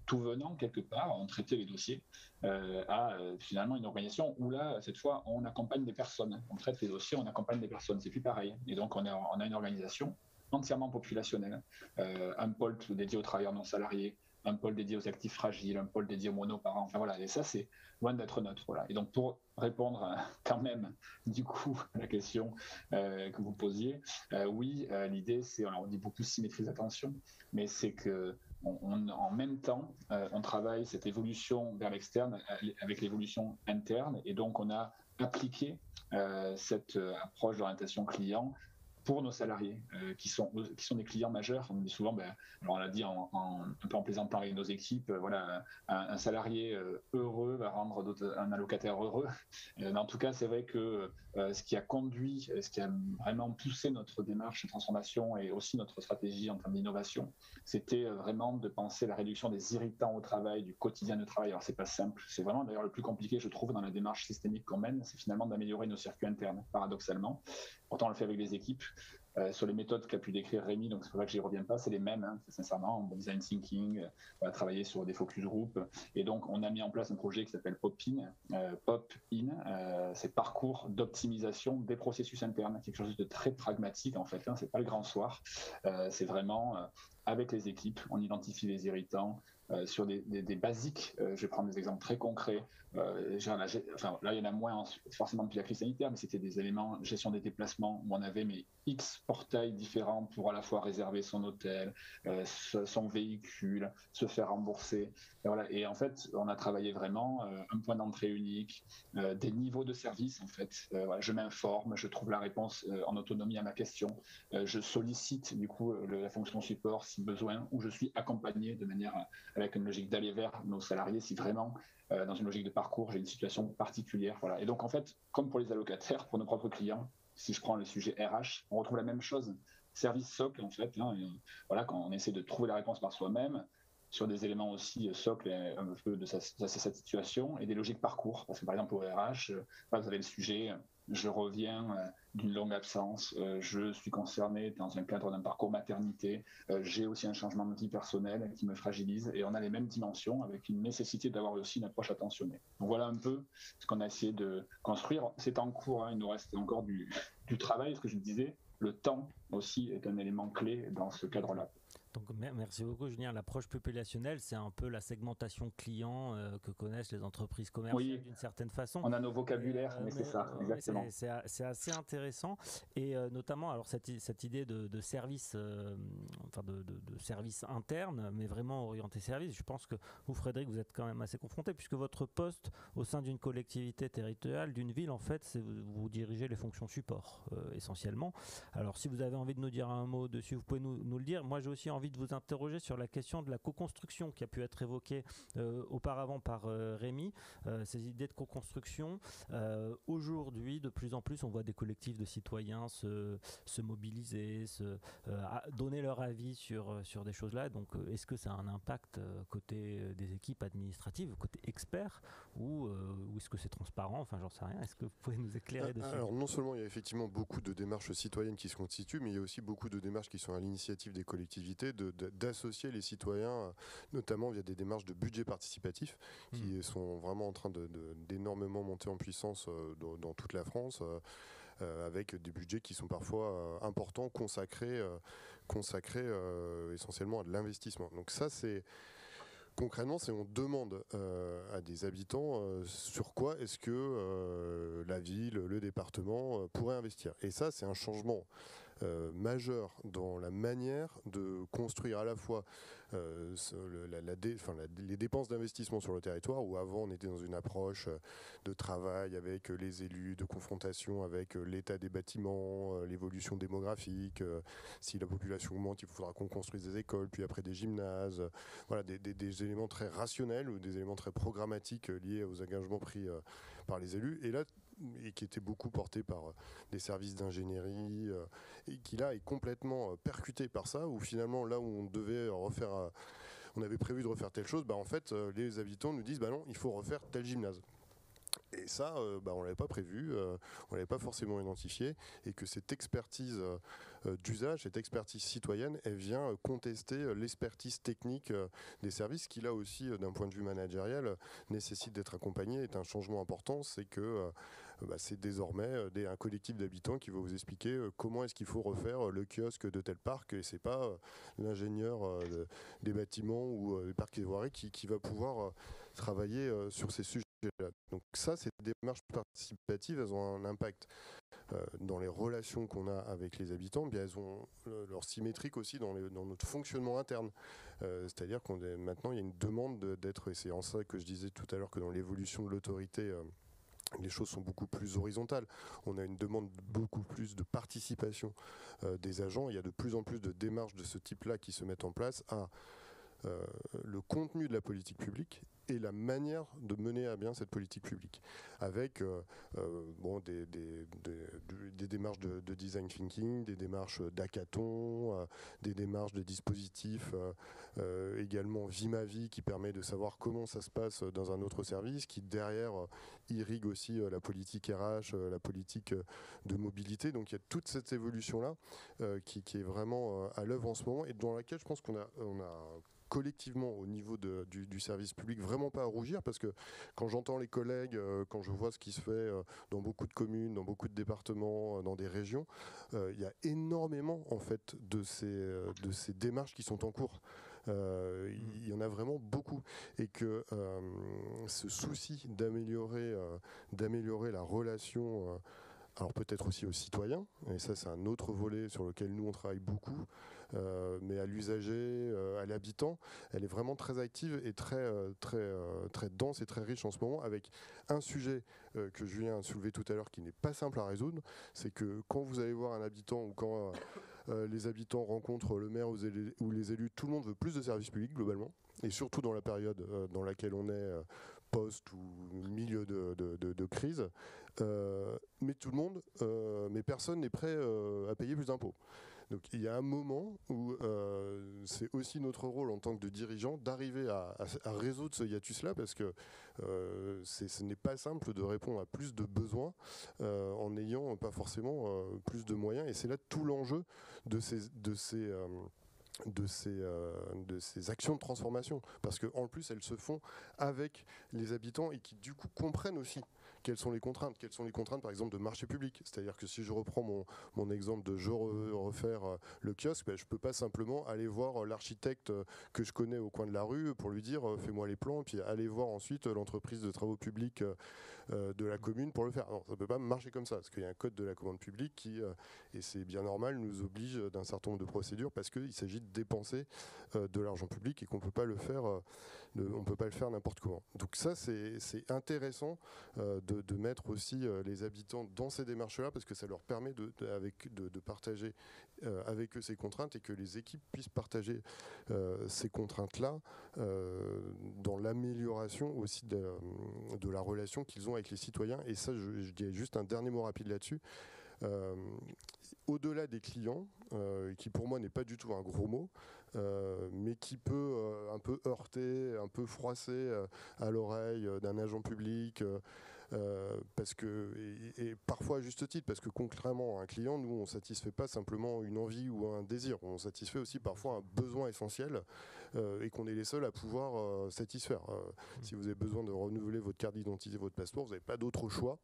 C: tout venant quelque part, on traitait les dossiers, à finalement une organisation où là, cette fois, on accompagne des personnes. On traite les dossiers, on accompagne des personnes. C'est plus pareil. Et donc, on a une organisation entièrement populationnelle. Un pôle dédié aux travailleurs non salariés, un pôle dédié aux actifs fragiles, un pôle dédié aux monoparents. Enfin voilà, et ça, c'est loin d'être neutre. Voilà. Et donc, pour répondre quand même, du coup, à la question que vous posiez, oui, l'idée, c'est, on dit beaucoup symétrie d'attention, mais c'est que en même temps, on travaille cette évolution vers l'externe avec l'évolution interne, et donc on a appliqué cette approche d'orientation client pour nos salariés, qui sont des clients majeurs. On dit souvent, alors on l'a dit un peu en plaisantant avec nos équipes, voilà, un salarié heureux va rendre un allocataire heureux. Mais en tout cas, c'est vrai que ce qui a conduit, ce qui a vraiment poussé notre démarche de transformation et aussi notre stratégie en termes d'innovation, c'était vraiment de penser la réduction des irritants au travail, du quotidien de travail. Alors c'est pas simple, c'est vraiment d'ailleurs le plus compliqué, je trouve, dans la démarche systémique qu'on mène, c'est finalement d'améliorer nos circuits internes, paradoxalement. Pourtant, on le fait avec les équipes. Sur les méthodes qu'a pu décrire Rémi, donc c'est pour ça que j'y reviens pas, c'est les mêmes, hein, sincèrement, en design thinking, on va travailler sur des focus group, et donc on a mis en place un projet qui s'appelle Pop-In, c'est parcours d'optimisation des processus internes, quelque chose de très pragmatique en fait, hein, c'est pas le grand soir, c'est vraiment avec les équipes, on identifie les irritants, sur des basiques, je vais prendre des exemples très concrets. Là, il y en a moins forcément depuis la crise sanitaire, mais c'était des éléments, gestion des déplacements, où on avait X portails différents pour à la fois réserver son hôtel, son véhicule, se faire rembourser. Et, voilà. Et en fait, on a travaillé vraiment un point d'entrée unique, des niveaux de service en fait. Voilà, je m'informe, je trouve la réponse en autonomie à ma question, je sollicite du coup la fonction support si besoin, ou je suis accompagné de manière avec une logique d'aller vers nos salariés si vraiment dans une logique de parcours j'ai une situation particulière. Voilà. Et donc en fait, comme pour les allocataires, pour nos propres clients, si je prends le sujet RH, on retrouve la même chose, service socle en fait, hein, voilà, quand on essaie de trouver la réponse par soi-même, sur des éléments aussi socle un peu de cette situation, et des logiques parcours, parce que par exemple au RH, vous avez le sujet je reviens d'une longue absence, je suis concerné dans un cadre d'un parcours maternité, j'ai aussi un changement de vie personnelle qui me fragilise et on a les mêmes dimensions avec une nécessité d'avoir aussi une approche attentionnée. Donc voilà un peu ce qu'on a essayé de construire. C'est en cours, il nous reste encore du travail, ce que je disais. Le temps aussi est un élément clé dans ce cadre-là.
A: Donc merci beaucoup Julien. L'approche populationnelle, c'est un peu la segmentation client que connaissent les entreprises commerciales d'une certaine façon.
C: On a nos vocabulaires, mais c'est ça, exactement.
A: C'est assez intéressant et notamment alors cette idée de service, de service interne, mais vraiment orienté service. Je pense que vous, Frédéric, vous êtes quand même assez confronté puisque votre poste au sein d'une collectivité territoriale, d'une ville, en fait, c'est vous dirigez les fonctions support essentiellement. Alors si vous avez envie de nous dire un mot dessus, vous pouvez nous le dire. Moi, j'ai aussi envie de vous interroger sur la question de la co-construction qui a pu être évoquée auparavant par Rémi, ces idées de co-construction. Aujourd'hui, de plus en plus, on voit des collectifs de citoyens se mobiliser, donner leur avis sur des choses-là. Donc, est-ce que ça a un impact côté des équipes administratives, côté experts, ou est-ce que c'est transparent? Enfin, j'en sais rien. Est-ce que vous pouvez nous éclairer dessus?
B: Alors, non seulement il y a effectivement beaucoup de démarches citoyennes qui se constituent, mais il y a aussi beaucoup de démarches qui sont à l'initiative des collectivités d'associer les citoyens, notamment via des démarches de budget participatif, qui sont vraiment en train d'énormément monter en puissance dans toute la France, avec des budgets qui sont parfois importants, consacrés essentiellement à de l'investissement. Donc ça, concrètement, on demande à des habitants sur quoi est-ce que la ville, le département pourrait investir. Et ça, c'est un changement majeur dans la manière de construire à la fois les dépenses d'investissement sur le territoire, où avant on était dans une approche de travail avec les élus, de confrontation avec l'état des bâtiments, l'évolution démographique, si la population augmente, il faudra qu'on construise des écoles, puis après des gymnases, voilà, des éléments très rationnels ou des éléments très programmatiques liés aux engagements pris par les élus. Et là, et qui était beaucoup porté par des services d'ingénierie et qui là est complètement percuté par ça, où finalement là où on devait on avait prévu de refaire telle chose, en fait les habitants nous disent non, il faut refaire tel gymnase. Et ça, on ne l'avait pas prévu, on ne l'avait pas forcément identifié, et que cette expertise d'usage, cette expertise citoyenne, elle vient contester l'expertise technique des services, qui là aussi, d'un point de vue managérial, nécessite d'être accompagné, est un changement important, c'est que c'est désormais un collectif d'habitants qui va vous expliquer comment est-ce qu'il faut refaire le kiosque de tel parc, et c'est pas l'ingénieur des bâtiments ou des parcs et voiries qui va pouvoir travailler sur ces sujets. Donc ça, ces démarches participatives, elles ont un impact dans les relations qu'on a avec les habitants, bien elles ont leur symétrique aussi dans notre fonctionnement interne. C'est-à-dire maintenant, il y a une demande d'être, et c'est en ça que je disais tout à l'heure que dans l'évolution de l'autorité, les choses sont beaucoup plus horizontales. On a une demande beaucoup plus de participation des agents. Il y a de plus en plus de démarches de ce type-là qui se mettent en place à le contenu de la politique publique et la manière de mener à bien cette politique publique, avec des démarches de design thinking, des démarches d'hackathon, des démarches de dispositifs également Vie ma vie, qui permet de savoir comment ça se passe dans un autre service, qui derrière irrigue aussi la politique RH, la politique de mobilité. Donc il y a toute cette évolution-là qui est vraiment à l'œuvre en ce moment, et dans laquelle je pense qu'on a collectivement au niveau du service public vraiment pas à rougir, parce que quand j'entends les collègues, quand je vois ce qui se fait dans beaucoup de communes, dans beaucoup de départements, dans des régions, il y a énormément en fait de ces démarches qui sont en cours. Il y en a vraiment beaucoup, et que ce souci d'améliorer la relation, alors peut-être aussi aux citoyens, et ça c'est un autre volet sur lequel nous on travaille beaucoup, mais à l'usager, à l'habitant, elle est vraiment très active et très dense et très riche en ce moment, avec un sujet que Julien a soulevé tout à l'heure qui n'est pas simple à résoudre. C'est que quand vous allez voir un habitant, ou quand les habitants rencontrent le maire ou les élus, tout le monde veut plus de services publics globalement, et surtout dans la période dans laquelle on est, post ou milieu de crise, mais personne n'est prêt à payer plus d'impôts. Donc il y a un moment où c'est aussi notre rôle en tant que dirigeant d'arriver à résoudre ce hiatus-là, parce que ce n'est pas simple de répondre à plus de besoins en n'ayant pas forcément plus de moyens, et c'est là tout l'enjeu de ces actions de transformation, parce qu'en plus elles se font avec les habitants et qui du coup comprennent aussi quelles sont les contraintes par exemple de marché public. C'est-à-dire que si je reprends mon exemple de je veux refaire le kiosque, je ne peux pas simplement aller voir l'architecte que je connais au coin de la rue pour lui dire fais-moi les plans, et puis aller voir ensuite l'entreprise de travaux publics de la commune pour le faire. Non, ça ne peut pas marcher comme ça, parce qu'il y a un code de la commande publique qui, et c'est bien normal, nous oblige d'un certain nombre de procédures, parce qu'il s'agit de dépenser de l'argent public et qu'on ne peut pas le faire, on peut pas le faire n'importe comment. Donc ça, c'est intéressant de mettre aussi les habitants dans ces démarches-là, parce que ça leur permet de partager avec eux ces contraintes, et que les équipes puissent partager ces contraintes-là dans l'amélioration aussi de la relation qu'ils ont avec les citoyens. Et ça, je dirais juste un dernier mot rapide là-dessus. Au-delà des clients, qui pour moi n'est pas du tout un gros mot, mais qui peut un peu heurter, un peu froisser à l'oreille d'un agent public, parce que, et parfois à juste titre, parce que contrairement à un client, nous on ne satisfait pas simplement une envie ou un désir, on satisfait aussi parfois un besoin essentiel, et qu'on est les seuls à pouvoir satisfaire. Si vous avez besoin de renouveler votre carte d'identité, votre passeport, vous n'avez pas d'autre choix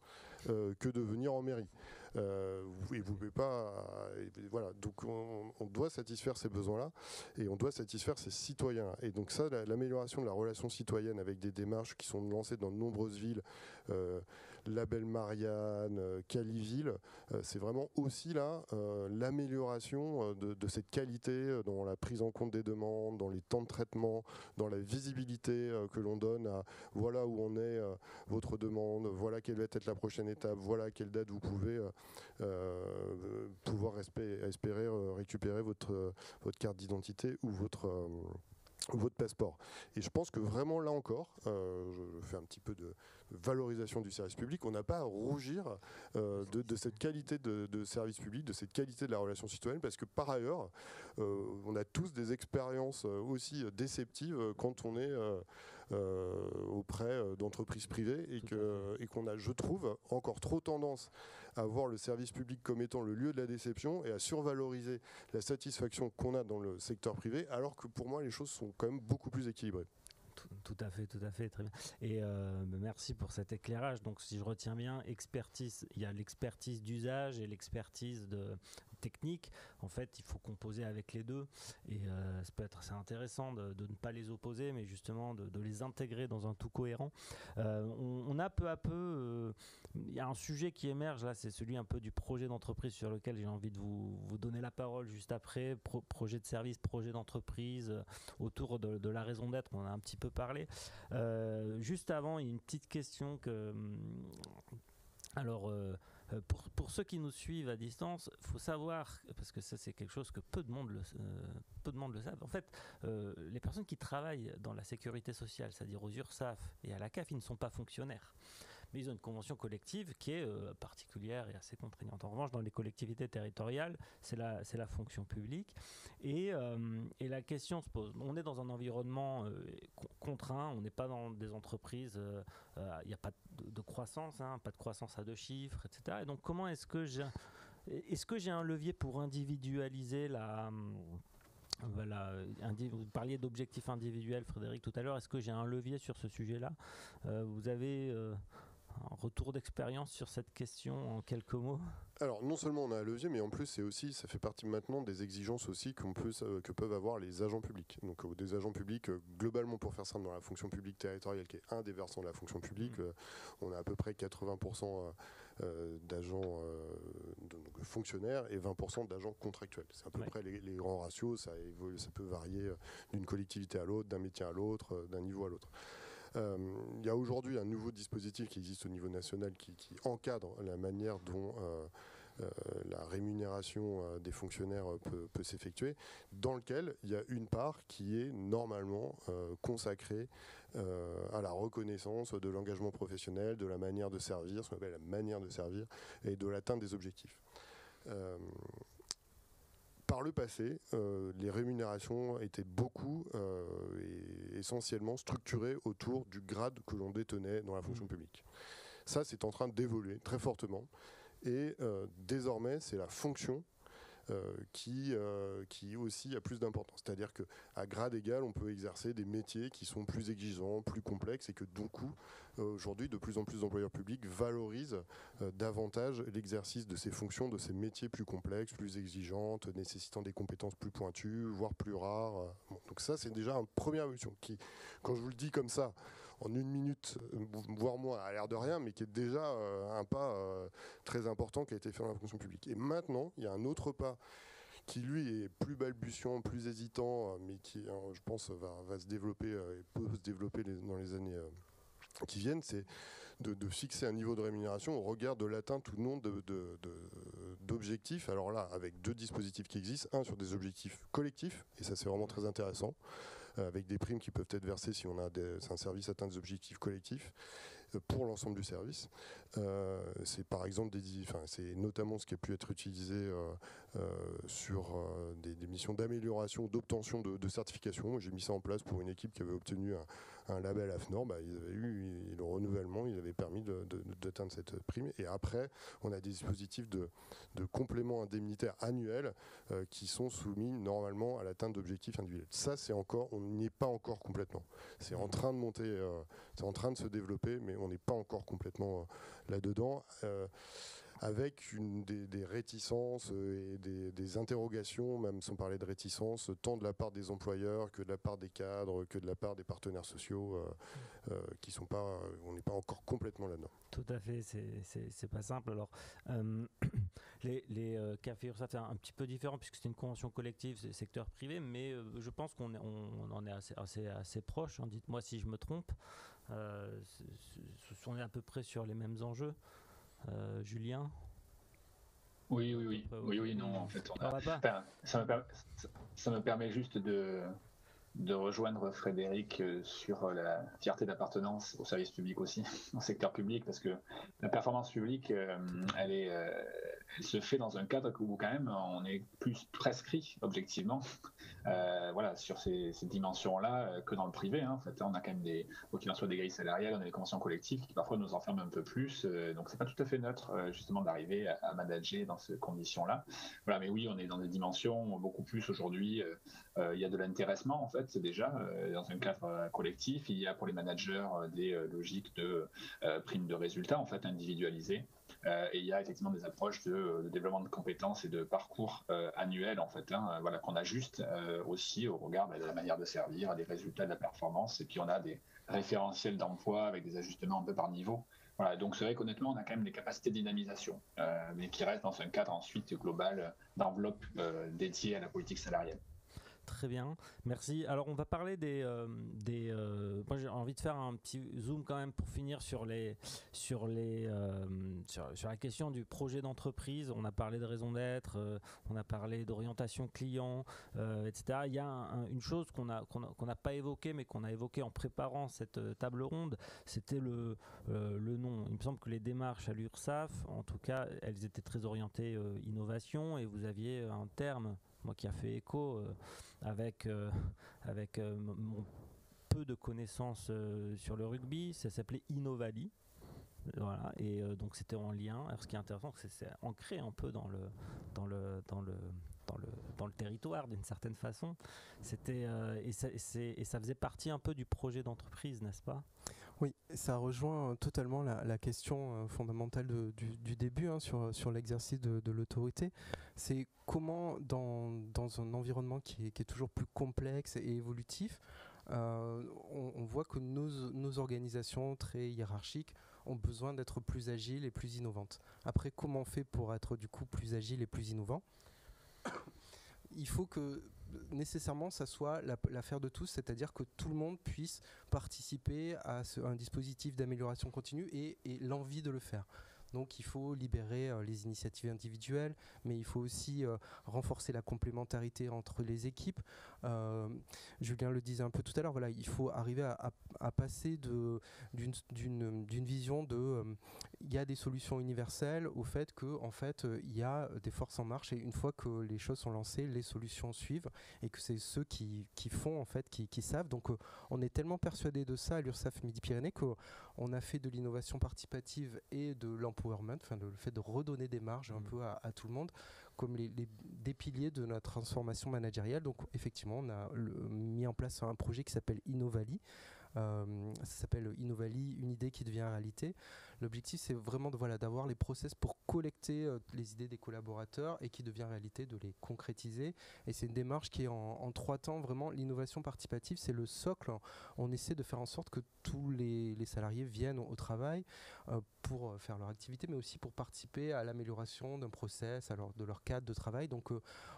B: que de venir en mairie. Et vous ne pouvez pas. Voilà. Donc on doit satisfaire ces besoins-là, et on doit satisfaire ces citoyens. Et donc ça, l'amélioration de la relation citoyenne avec des démarches qui sont lancées dans de nombreuses villes, Label Marianne, Caliville, c'est vraiment aussi là l'amélioration de cette qualité dans la prise en compte des demandes, dans les temps de traitement, dans la visibilité que l'on donne à voilà où en est votre demande, voilà quelle va être la prochaine étape, voilà à quelle date vous pouvez pouvoir espérer récupérer votre carte d'identité ou votre passeport. Et je pense que vraiment là encore, je fais un petit peu de valorisation du service public, on n'a pas à rougir de cette qualité de service public, de cette qualité de la relation citoyenne, parce que par ailleurs, on a tous des expériences aussi déceptives quand on est auprès d'entreprises privées, et qu'on a, je trouve, encore trop tendance à voir le service public comme étant le lieu de la déception et à survaloriser la satisfaction qu'on a dans le secteur privé, alors que pour moi les choses sont quand même beaucoup plus équilibrées.
A: Tout à fait, très bien. Et merci pour cet éclairage. Donc si je retiens bien, expertise, il y a l'expertise d'usage et l'expertise technique. En fait, il faut composer avec les deux, et ça peut être assez intéressant de ne pas les opposer, mais justement de les intégrer dans un tout cohérent. On a peu à peu, il y a un sujet qui émerge là, c'est celui un peu du projet d'entreprise, sur lequel j'ai envie de vous donner la parole juste après. Projet de service, projet d'entreprise, autour de la raison d'être, on a un petit peu parlé. Juste avant, il y a une petite question que... Alors, pour ceux qui nous suivent à distance, il faut savoir, parce que ça c'est quelque chose que peu de monde le savent, en fait, les personnes qui travaillent dans la sécurité sociale, c'est-à-dire aux URSSAF et à la CAF, ils ne sont pas fonctionnaires. Mais ils ont une convention collective qui est particulière et assez contraignante. En revanche, dans les collectivités territoriales, c'est la fonction publique. Et la question se pose. On est dans un environnement contraint, on n'est pas dans des entreprises, il n'y a pas de croissance, pas de croissance à deux chiffres, etc. Et donc, comment est-ce que j'ai un levier pour individualiser vous parliez d'objectifs individuels, Frédéric, tout à l'heure. Est-ce que j'ai un levier sur ce sujet-là ? Vous avez un retour d'expérience sur cette question en quelques mots ?
B: Alors non seulement on a un levier, mais en plus ça fait partie maintenant des exigences aussi que peuvent avoir les agents publics. Donc des agents publics, globalement, pour faire simple, dans la fonction publique territoriale, qui est un des versants de la fonction publique, on a à peu près 80% d'agents donc fonctionnaires et 20% d'agents contractuels. C'est à peu près les grands ratios, ça peut varier d'une collectivité à l'autre, d'un métier à l'autre, d'un niveau à l'autre. Il y a aujourd'hui un nouveau dispositif qui existe au niveau national qui encadre la manière dont la rémunération des fonctionnaires peut s'effectuer, dans lequel il y a une part qui est normalement consacrée à la reconnaissance de l'engagement professionnel, de la manière de servir, ce qu'on appelle la manière de servir, et de l'atteinte des objectifs. par le passé, les rémunérations étaient beaucoup et essentiellement structurées autour du grade que l'on détenait dans la fonction publique. Ça, c'est en train d'évoluer très fortement. Et désormais, c'est la fonction qui aussi a plus d'importance. C'est-à-dire qu'à grade égal, on peut exercer des métiers qui sont plus exigeants, plus complexes, et que du coup, aujourd'hui, de plus en plus d'employeurs publics valorisent davantage l'exercice de ces fonctions, de ces métiers plus complexes, plus exigeantes, nécessitant des compétences plus pointues, voire plus rares. Bon, donc ça, c'est déjà une première évolution qui, quand je vous le dis comme ça, en une minute, voire moins, a l'air de rien, mais qui est déjà un pas très important qui a été fait dans la fonction publique. Et maintenant, il y a un autre pas qui, lui, est plus balbutiant, plus hésitant, mais qui, je pense, va se développer et peut se développer dans les années qui viennent, c'est de fixer un niveau de rémunération au regard de l'atteinte ou non d'objectifs. Alors là, avec deux dispositifs qui existent, un sur des objectifs collectifs, et ça c'est vraiment très intéressant, avec des primes qui peuvent être versées si on a un service atteint des objectifs collectifs pour l'ensemble du service. C'est par exemple c'est notamment ce qui a pu être utilisé sur des missions d'amélioration, d'obtention de certification. J'ai mis ça en place pour une équipe qui avait obtenu un label AFNOR. Ils avaient eu le renouvellement, il avait permis d'atteindre cette prime. Et après, on a des dispositifs de compléments indemnitaires annuels qui sont soumis normalement à l'atteinte d'objectifs individuels. Ça, on n'y est pas encore complètement. C'est en train de monter, c'est en train de se développer, mais on n'est pas encore complètement là-dedans. Avec des réticences et des interrogations, même sans parler de réticences, tant de la part des employeurs que de la part des cadres, que de la part des partenaires sociaux, qui sont pas, on n'est pas encore complètement là-dedans.
A: Tout à fait, c'est pas simple. Alors, les cafés URSSAF, c'est un petit peu différent puisque c'est une convention collective, c'est secteur privé, mais je pense qu'on en est assez proche. Hein. Dites-moi si je me trompe. On est à peu près sur les mêmes enjeux. Julien?
C: Oui, non, en fait, ça me permet juste de rejoindre Frédéric sur la fierté d'appartenance au service public aussi, au secteur public, parce que la performance publique, elle se fait dans un cadre où quand même on est plus prescrit objectivement sur ces dimensions-là que dans le privé. En fait, on a quand même quoi qu'il en soit des grilles salariales, on a des conventions collectives qui parfois nous enferment un peu plus, donc c'est pas tout à fait neutre justement d'arriver à manager dans ces conditions-là. Voilà, mais oui, on est dans des dimensions beaucoup plus aujourd'hui. Il y a de l'intéressement en fait déjà dans un cadre collectif. Il y a pour les managers des logiques de primes de résultats en fait individualisées. Et il y a effectivement des approches de développement de compétences et de parcours annuels en fait, qu'on ajuste aussi au regard de la manière de servir, des résultats de la performance. Et puis on a des référentiels d'emploi avec des ajustements un peu par niveau. Voilà, donc c'est vrai qu'honnêtement on a quand même des capacités de dynamisation, mais qui restent dans un cadre ensuite global d'enveloppe dédiée à la politique salariale.
A: Très bien, merci. Alors on va parler moi j'ai envie de faire un petit zoom quand même pour finir sur la question du projet d'entreprise. On a parlé de raison d'être, on a parlé d'orientation client, etc. Il y a une chose qu'on n'a pas évoquée, mais qu'on a évoquée en préparant cette table ronde, c'était le nom. Il me semble que les démarches à l'URSSAF, en tout cas, elles étaient très orientées innovation, et vous aviez un terme, moi qui a fait écho avec mon peu de connaissances sur le rugby, ça s'appelait Innovali. Voilà, et donc c'était en lien. Alors ce qui est intéressant, c'est que c'est ancré un peu dans le territoire d'une certaine façon. C'était et ça faisait partie un peu du projet d'entreprise, n'est-ce pas?
D: Oui, ça rejoint totalement la question fondamentale du début sur l'exercice de l'autorité. C'est comment, dans un environnement qui est toujours plus complexe et évolutif, on voit que nos organisations très hiérarchiques ont besoin d'être plus agiles et plus innovantes. Après, comment on fait pour être du coup plus agile et plus innovant ? Il faut que nécessairement ça soit l'affaire de tous, c'est-à-dire que tout le monde puisse participer à un dispositif d'amélioration continue et l'envie de le faire. Donc il faut libérer les initiatives individuelles, mais il faut aussi renforcer la complémentarité entre les équipes. Julien le disait un peu tout à l'heure, voilà, il faut arriver à passer d'une vision il y a des solutions universelles au fait que en fait il y a des forces en marche, et une fois que les choses sont lancées, les solutions suivent, et que c'est ceux qui font en fait qui savent. Donc on est tellement persuadé de ça à l'URSSAF Midi-Pyrénées qu'on a fait de l'innovation participative et de l'empowerment, enfin le fait de redonner des marges un peu à tout le monde, comme des piliers de notre transformation managériale. Donc effectivement, on a mis en place un projet qui s'appelle Innovali. Ça s'appelle Innovali, une idée qui devient réalité. L'objectif, c'est vraiment d'avoir les process pour collecter les idées des collaborateurs et qui devient réalité, de les concrétiser. Et c'est une démarche qui est en 3 temps. Vraiment, l'innovation participative, c'est le socle. On essaie de faire en sorte que tous les salariés viennent au travail pour faire leur activité, mais aussi pour participer à l'amélioration d'un process, alors de leur cadre de travail. Donc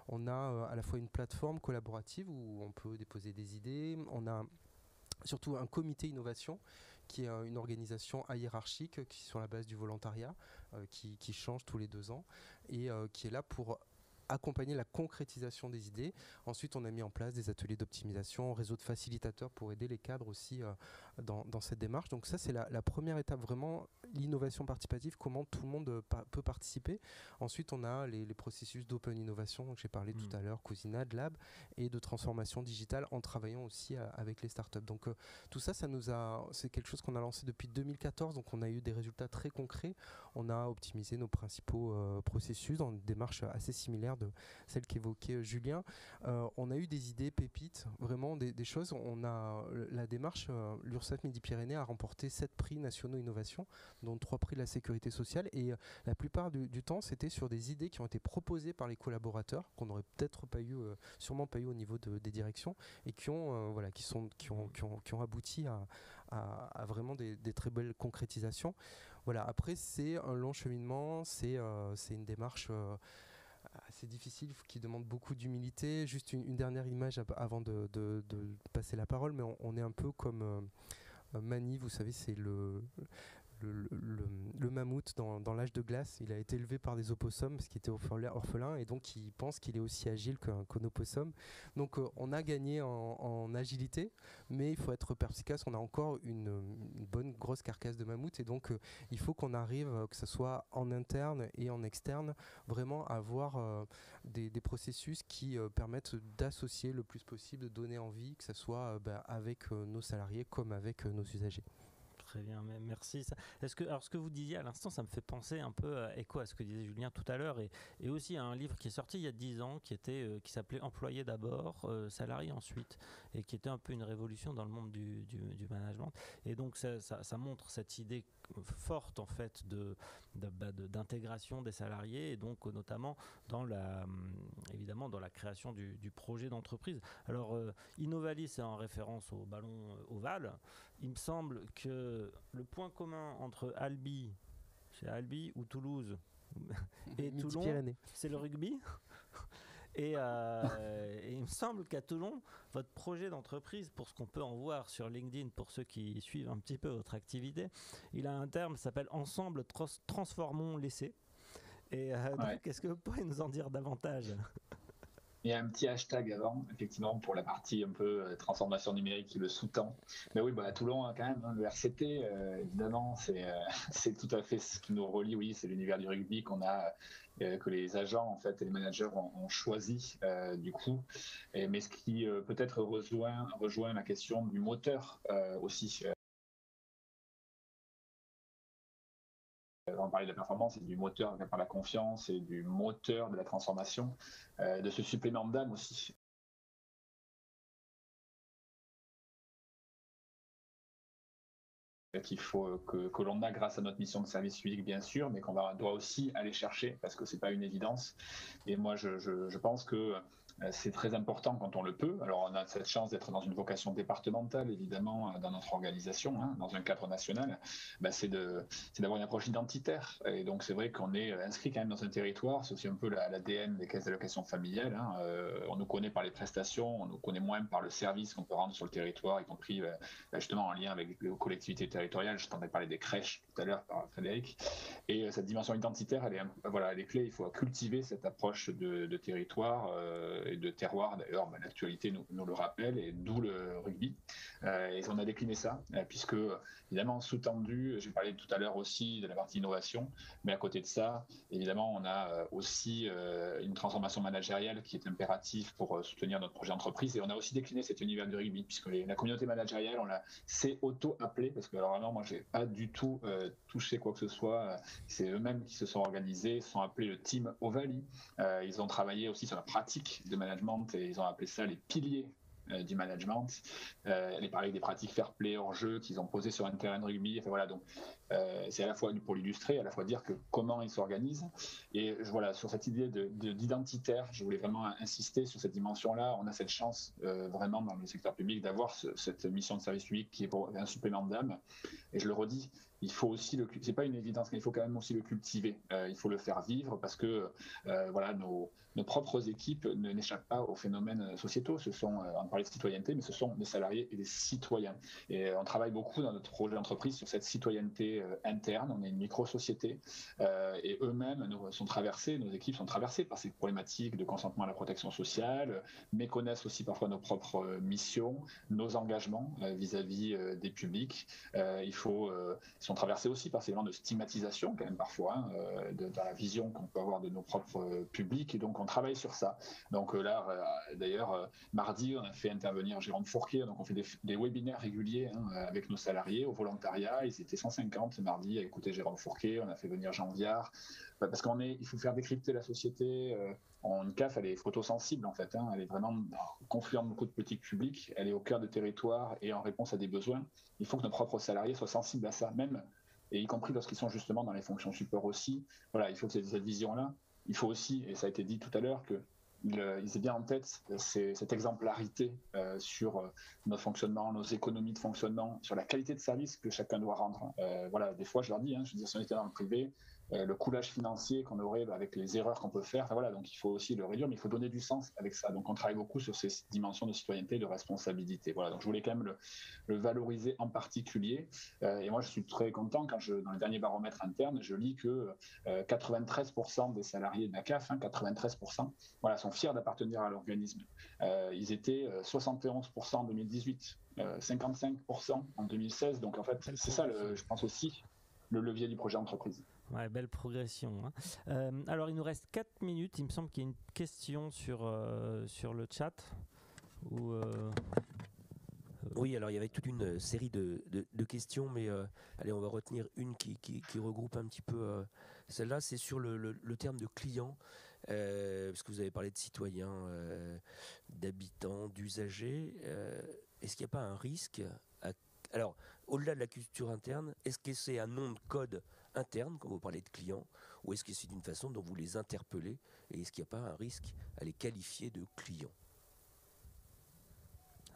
D: on a à la fois une plateforme collaborative où on peut déposer des idées. On a surtout un comité innovation qui est une organisation hiérarchique qui est sur la base du volontariat, qui change tous les 2 ans, et qui est là pour accompagner la concrétisation des idées. Ensuite, on a mis en place des ateliers d'optimisation, réseau de facilitateurs pour aider les cadres aussi dans cette démarche. Donc ça, c'est la première étape, vraiment, l'innovation participative, comment tout le monde peut participer. Ensuite, on a les processus d'open innovation, dont j'ai parlé tout à l'heure, Cousinade, Lab, et de transformation digitale en travaillant aussi avec les startups. Donc tout ça, c'est quelque chose qu'on a lancé depuis 2014, donc on a eu des résultats très concrets. On a optimisé nos principaux processus dans une démarche assez similaire de celle qu'évoquait Julien. On a eu des idées pépites, vraiment des choses. On a la démarche, l'URSSAF Midi-Pyrénées a remporté 7 prix nationaux innovation, dont 3 prix de la sécurité sociale, et la plupart du temps, c'était sur des idées qui ont été proposées par les collaborateurs, qu'on n'aurait peut-être pas eu, sûrement pas eu au niveau des directions, et qui ont abouti à vraiment des très belles concrétisations. Voilà. Après, c'est un long cheminement, c'est une démarche assez difficile, qui demande beaucoup d'humilité. Juste une dernière image avant de passer la parole, mais on est un peu comme Mani, vous savez, c'est le mammouth dans l'âge de glace. Il a été élevé par des opossums parce qu'il était orphelin, et donc il pense qu'il est aussi agile qu'un opossum. Donc on a gagné en agilité, mais il faut être perspicace. On a encore une bonne grosse carcasse de mammouth, et donc il faut qu'on arrive, que ce soit en interne et en externe, vraiment à avoir des processus qui permettent d'associer le plus possible, de donner envie, que ce soit avec nos salariés comme avec nos usagers.
A: Très bien, merci. Alors, ce que vous disiez à l'instant, ça me fait penser un peu écho à ce que disait Julien tout à l'heure, et aussi à un livre qui est sorti il y a 10 ans, qui s'appelait Employé d'abord, salarié ensuite, et qui était un peu une révolution dans le monde du management. Et donc ça montre cette idée forte en fait d'intégration des salariés, et donc notamment évidemment dans la création du projet d'entreprise. Alors Innovali, c'est en référence au ballon ovale. Il me semble que le point commun entre chez Albi ou Toulouse et Toulon, c'est le rugby. Et il me semble qu'à Toulon, votre projet d'entreprise, pour ce qu'on peut en voir sur LinkedIn, pour ceux qui suivent un petit peu votre activité, il a un terme qui s'appelle Ensemble transformons l'essai. Et donc, est-ce que vous pourriez nous en dire davantage ?
C: Il y a un petit hashtag avant, effectivement, pour la partie un peu transformation numérique qui le sous-tend. Mais oui, à Toulon, quand même, le RCT, évidemment, c'est tout à fait ce qui nous relie. Oui, c'est l'univers du rugby que les agents en fait et les managers ont choisi du coup. Mais ce qui peut-être rejoint la question du moteur aussi. On parlait de la performance et du moteur par la confiance et du moteur de la transformation, de ce supplément d'âme aussi. Qu'il faut que l'on a grâce à notre mission de service civique, bien sûr, mais qu'on doit aussi aller chercher, parce que c'est pas une évidence. Et moi, je pense que c'est très important quand on le peut. Alors, on a cette chance d'être dans une vocation départementale, évidemment, dans notre organisation, dans un cadre national. C'est d'avoir une approche identitaire. Et donc, c'est vrai qu'on est inscrit quand même dans un territoire. C'est aussi un peu l'ADN des caisses d'allocation familiale. On nous connaît par les prestations, on nous connaît moins par le service qu'on peut rendre sur le territoire, y compris justement en lien avec les collectivités territoriales. Je t'entendais parler des crèches tout à l'heure par Frédéric. Et cette dimension identitaire, elle est clé. Il faut cultiver cette approche de territoire et de terroir. D'ailleurs, l'actualité nous le rappelle, et d'où le rugby. Et on a décliné ça, puisque évidemment sous-tendu, j'ai parlé tout à l'heure aussi de la partie innovation, mais à côté de ça, évidemment, on a aussi une transformation managériale qui est impérative pour soutenir notre projet d'entreprise. Et on a aussi décliné cet univers du rugby, puisque la communauté managériale, s'est auto-appelée, parce que alors vraiment, moi, j'ai pas du tout touché quoi que ce soit. C'est eux-mêmes qui se sont organisés, se sont appelés le Team Ovalie. Ils ont travaillé aussi sur la pratique de management et ils ont appelé ça les piliers du management. Elle est parlé des pratiques fair play hors jeu qu'ils ont posées sur un terrain de rugby. Enfin, voilà, donc c'est à la fois pour l'illustrer, à la fois dire que comment ils s'organisent. Et voilà, sur cette idée d'identitaire, je voulais vraiment insister sur cette dimension-là. On a cette chance vraiment dans le secteur public d'avoir cette mission de service public qui est pour un supplément d'âme. Et je le redis, il faut aussi c'est pas une évidence, mais il faut quand même aussi le cultiver. Il faut le faire vivre parce que voilà, nos propres équipes n'échappent pas aux phénomènes sociétaux. Ce sont, on parlait de citoyenneté, mais ce sont des salariés et des citoyens. Et on travaille beaucoup dans notre projet d'entreprise sur cette citoyenneté interne. On est une micro-société et eux-mêmes sont traversés, nos équipes sont traversées par ces problématiques de consentement à la protection sociale, méconnaissent aussi parfois nos propres missions, nos engagements vis-à-vis des publics. Ils sont traversés aussi par ces éléments de stigmatisation quand même parfois, dans la vision qu'on peut avoir de nos propres publics, et donc on travaille sur ça. Donc là, d'ailleurs, mardi, on a fait intervenir Jérôme Fourquet, donc on fait des webinaires réguliers avec nos salariés au volontariat. Ils étaient 150 mardi à écouter Jérôme Fourquet. On a fait venir Jean Viard, parce il faut faire décrypter la société. Une CAF, elle est photosensible en fait, elle est vraiment confluente de beaucoup de politiques publiques, elle est au cœur des territoires et en réponse à des besoins. Il faut que nos propres salariés soient sensibles à ça, même, et y compris lorsqu'ils sont justement dans les fonctions support aussi. Voilà, il faut que cette vision-là, il faut aussi, et ça a été dit tout à l'heure, qu'ils aient bien en tête cette exemplarité sur notre fonctionnement, nos économies de fonctionnement, sur la qualité de service que chacun doit rendre. Voilà, des fois, je leur dis, je veux dire, si on était dans le privé, le coulage financier qu'on aurait avec les erreurs qu'on peut faire, voilà, donc il faut aussi le réduire, mais il faut donner du sens avec ça. Donc on travaille beaucoup sur ces dimensions de citoyenneté et de responsabilité. Voilà, donc je voulais quand même le valoriser en particulier. Et moi, je suis très content quand dans le dernier baromètre interne, je lis que 93% des salariés de la CAF, 93%, voilà, sont fiers d'appartenir à l'organisme. Ils étaient 71% en 2018, 55% en 2016. Donc en fait, c'est ça, je pense aussi, le levier du projet d'entreprise.
A: Ouais, belle progression. Alors, il nous reste 4 minutes. Il me semble qu'il y a une question sur le chat.
E: Oui, alors il y avait toute une série de questions, mais allez, on va retenir une qui regroupe un petit peu celle-là. C'est sur le terme de client, parce que vous avez parlé de citoyens, d'habitants, d'usagers. Est-ce qu'il n'y a pas un risque alors, au-delà de la culture interne, est-ce que c'est un nom de code interne, quand vous parlez de clients, ou est-ce que c'est une façon dont vous les interpellez, et est-ce qu'il n'y a pas un risque à les qualifier de clients ?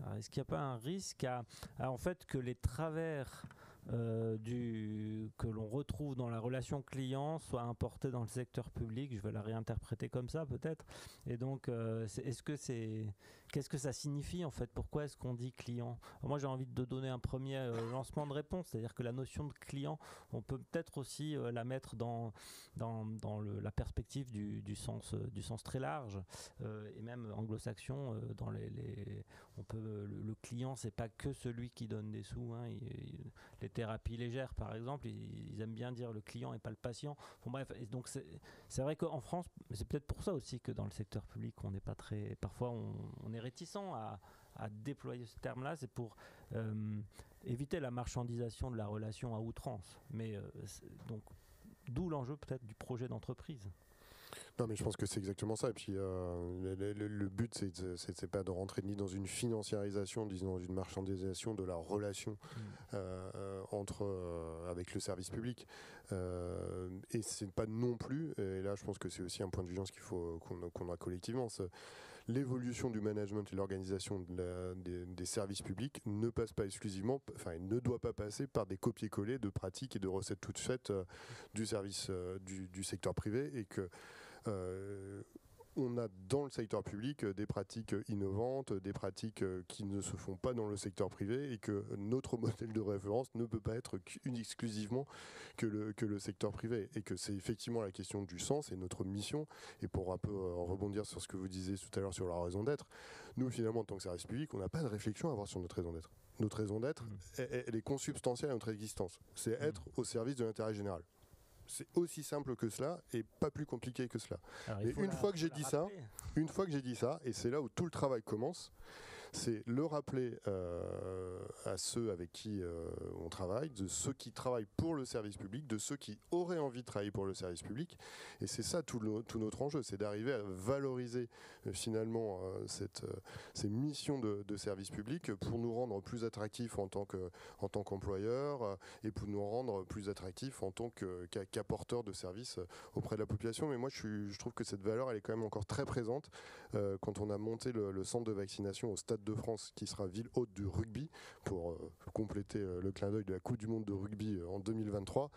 A: Alors, est-ce qu'il n'y a pas un risque en fait que les travers que l'on retrouve dans la relation client soient importés dans le secteur public? Je vais la réinterpréter comme ça peut-être. Et donc, qu'est-ce que ça signifie en fait? Pourquoi est-ce qu'on dit client? Alors, moi, j'ai envie de donner un premier lancement de réponse, c'est-à-dire que la notion de client, on peut peut-être aussi la mettre dans la perspective du sens très large, et même anglo-saxon. Le client, c'est pas que celui qui donne des sous. Les thérapies légères, par exemple, ils aiment bien dire le client et pas le patient. Bon, bref, et donc c'est vrai qu'en France, c'est peut-être pour ça aussi que dans le secteur public, on n'est pas très. Parfois, on est réticent à déployer ce terme-là. C'est pour éviter la marchandisation de la relation à outrance. Mais donc, d'où l'enjeu peut-être du projet d'entreprise.
B: Non, mais je pense que c'est exactement ça. Et puis le but, c'est pas de rentrer ni dans une financiarisation, ni dans une marchandisation de la relation avec le service public. Et c'est pas non plus. Et là, je pense que c'est aussi un point de vigilance qu'on a collectivement. L'évolution du management et l'organisation des services publics ne passe pas exclusivement, ne doit pas passer par des copier-coller de pratiques et de recettes toutes faites du service du secteur privé, et que on a dans le secteur public des pratiques innovantes, des pratiques qui ne se font pas dans le secteur privé et que notre modèle de référence ne peut pas être exclusivement que le secteur privé. Et que c'est effectivement la question du sens et notre mission. Et pour un peu rebondir sur ce que vous disiez tout à l'heure sur la raison d'être, nous finalement en tant que service public, on n'a pas de réflexion à avoir sur notre raison d'être. Notre raison d'être, elle est consubstantielle à notre existence. C'est être au service de l'intérêt général. C'est aussi simple que cela et pas plus compliqué que cela. Et une fois que j'ai dit ça, et c'est là où tout le travail commence, c'est le rappeler à ceux avec qui on travaille, de ceux qui travaillent pour le service public, de ceux qui auraient envie de travailler pour le service public. Et c'est ça tout notre enjeu, c'est d'arriver à valoriser finalement ces missions de service public pour nous rendre plus attractifs en tant qu'employeurs et pour nous rendre plus attractifs en tant qu'apporteurs de services auprès de la population. Mais moi, je trouve que cette valeur, elle est quand même encore très présente quand on a monté le centre de vaccination au Stade de France, qui sera ville hôte du rugby, pour compléter le clin d'œil de la Coupe du Monde de rugby en 2023.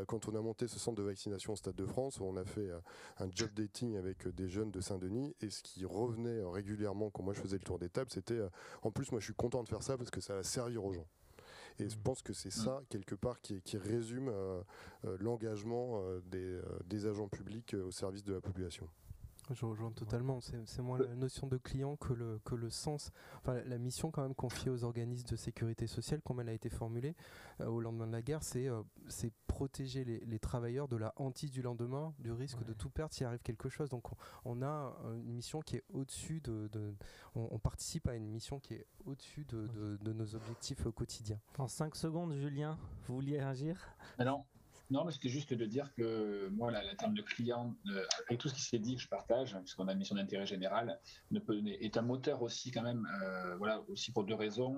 B: Quand on a monté ce centre de vaccination au Stade de France, on a fait un job dating avec des jeunes de Saint-Denis, et ce qui revenait régulièrement quand moi je faisais le tour des tables, c'était en plus moi je suis content de faire ça parce que ça va servir aux gens. Et je pense que c'est ça, quelque part, qui résume l'engagement des agents publics au service de la population.
D: Je rejoins totalement. C'est moins la notion de client que le sens. Enfin, la mission quand même confiée aux organismes de sécurité sociale, comme elle a été formulée au lendemain de la guerre, c'est protéger les travailleurs de la hantise du lendemain, du risque de tout perdre s'il arrive quelque chose. Donc on a une mission qui est au-dessus on participe à une mission qui est au-dessus de nos objectifs quotidiens.
A: En 5 secondes, Julien, vous vouliez réagir ?
C: Non, mais c'était juste de dire que moi, la terme de client, avec tout ce qui s'est dit, que je partage, puisqu'on a une mission d'intérêt général, est un moteur aussi quand même, aussi pour 2 raisons.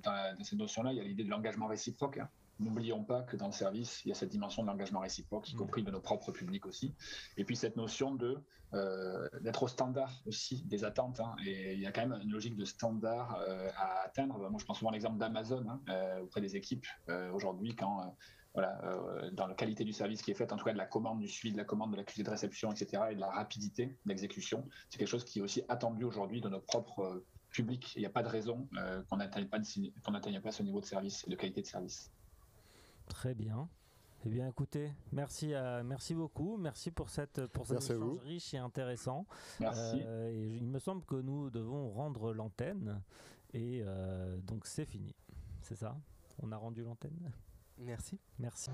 C: Dans cette notion-là, il y a l'idée de l'engagement réciproque. Hein. N'oublions pas que dans le service, il y a cette dimension de l'engagement réciproque, y compris de nos propres publics aussi. Et puis cette notion d'être au standard aussi des attentes. Hein. Et il y a quand même une logique de standard à atteindre. Moi, je prends souvent l'exemple d'Amazon auprès des équipes aujourd'hui, quand... dans la qualité du service qui est faite, en tout cas de la commande, du suivi de la commande, de l'accusé de réception, etc., et de la rapidité d'exécution. C'est quelque chose qui est aussi attendu aujourd'hui de notre propre public. Il n'y a pas de raison qu'on n'atteigne pas ce niveau de service et de qualité de service.
A: Très bien. Eh bien, écoutez, merci beaucoup. Merci pour cet échange riche et intéressant.
C: Merci.
A: Et il me semble que nous devons rendre l'antenne. Et donc, c'est fini. C'est ça ? On a rendu l'antenne ?
D: Merci.
A: Merci.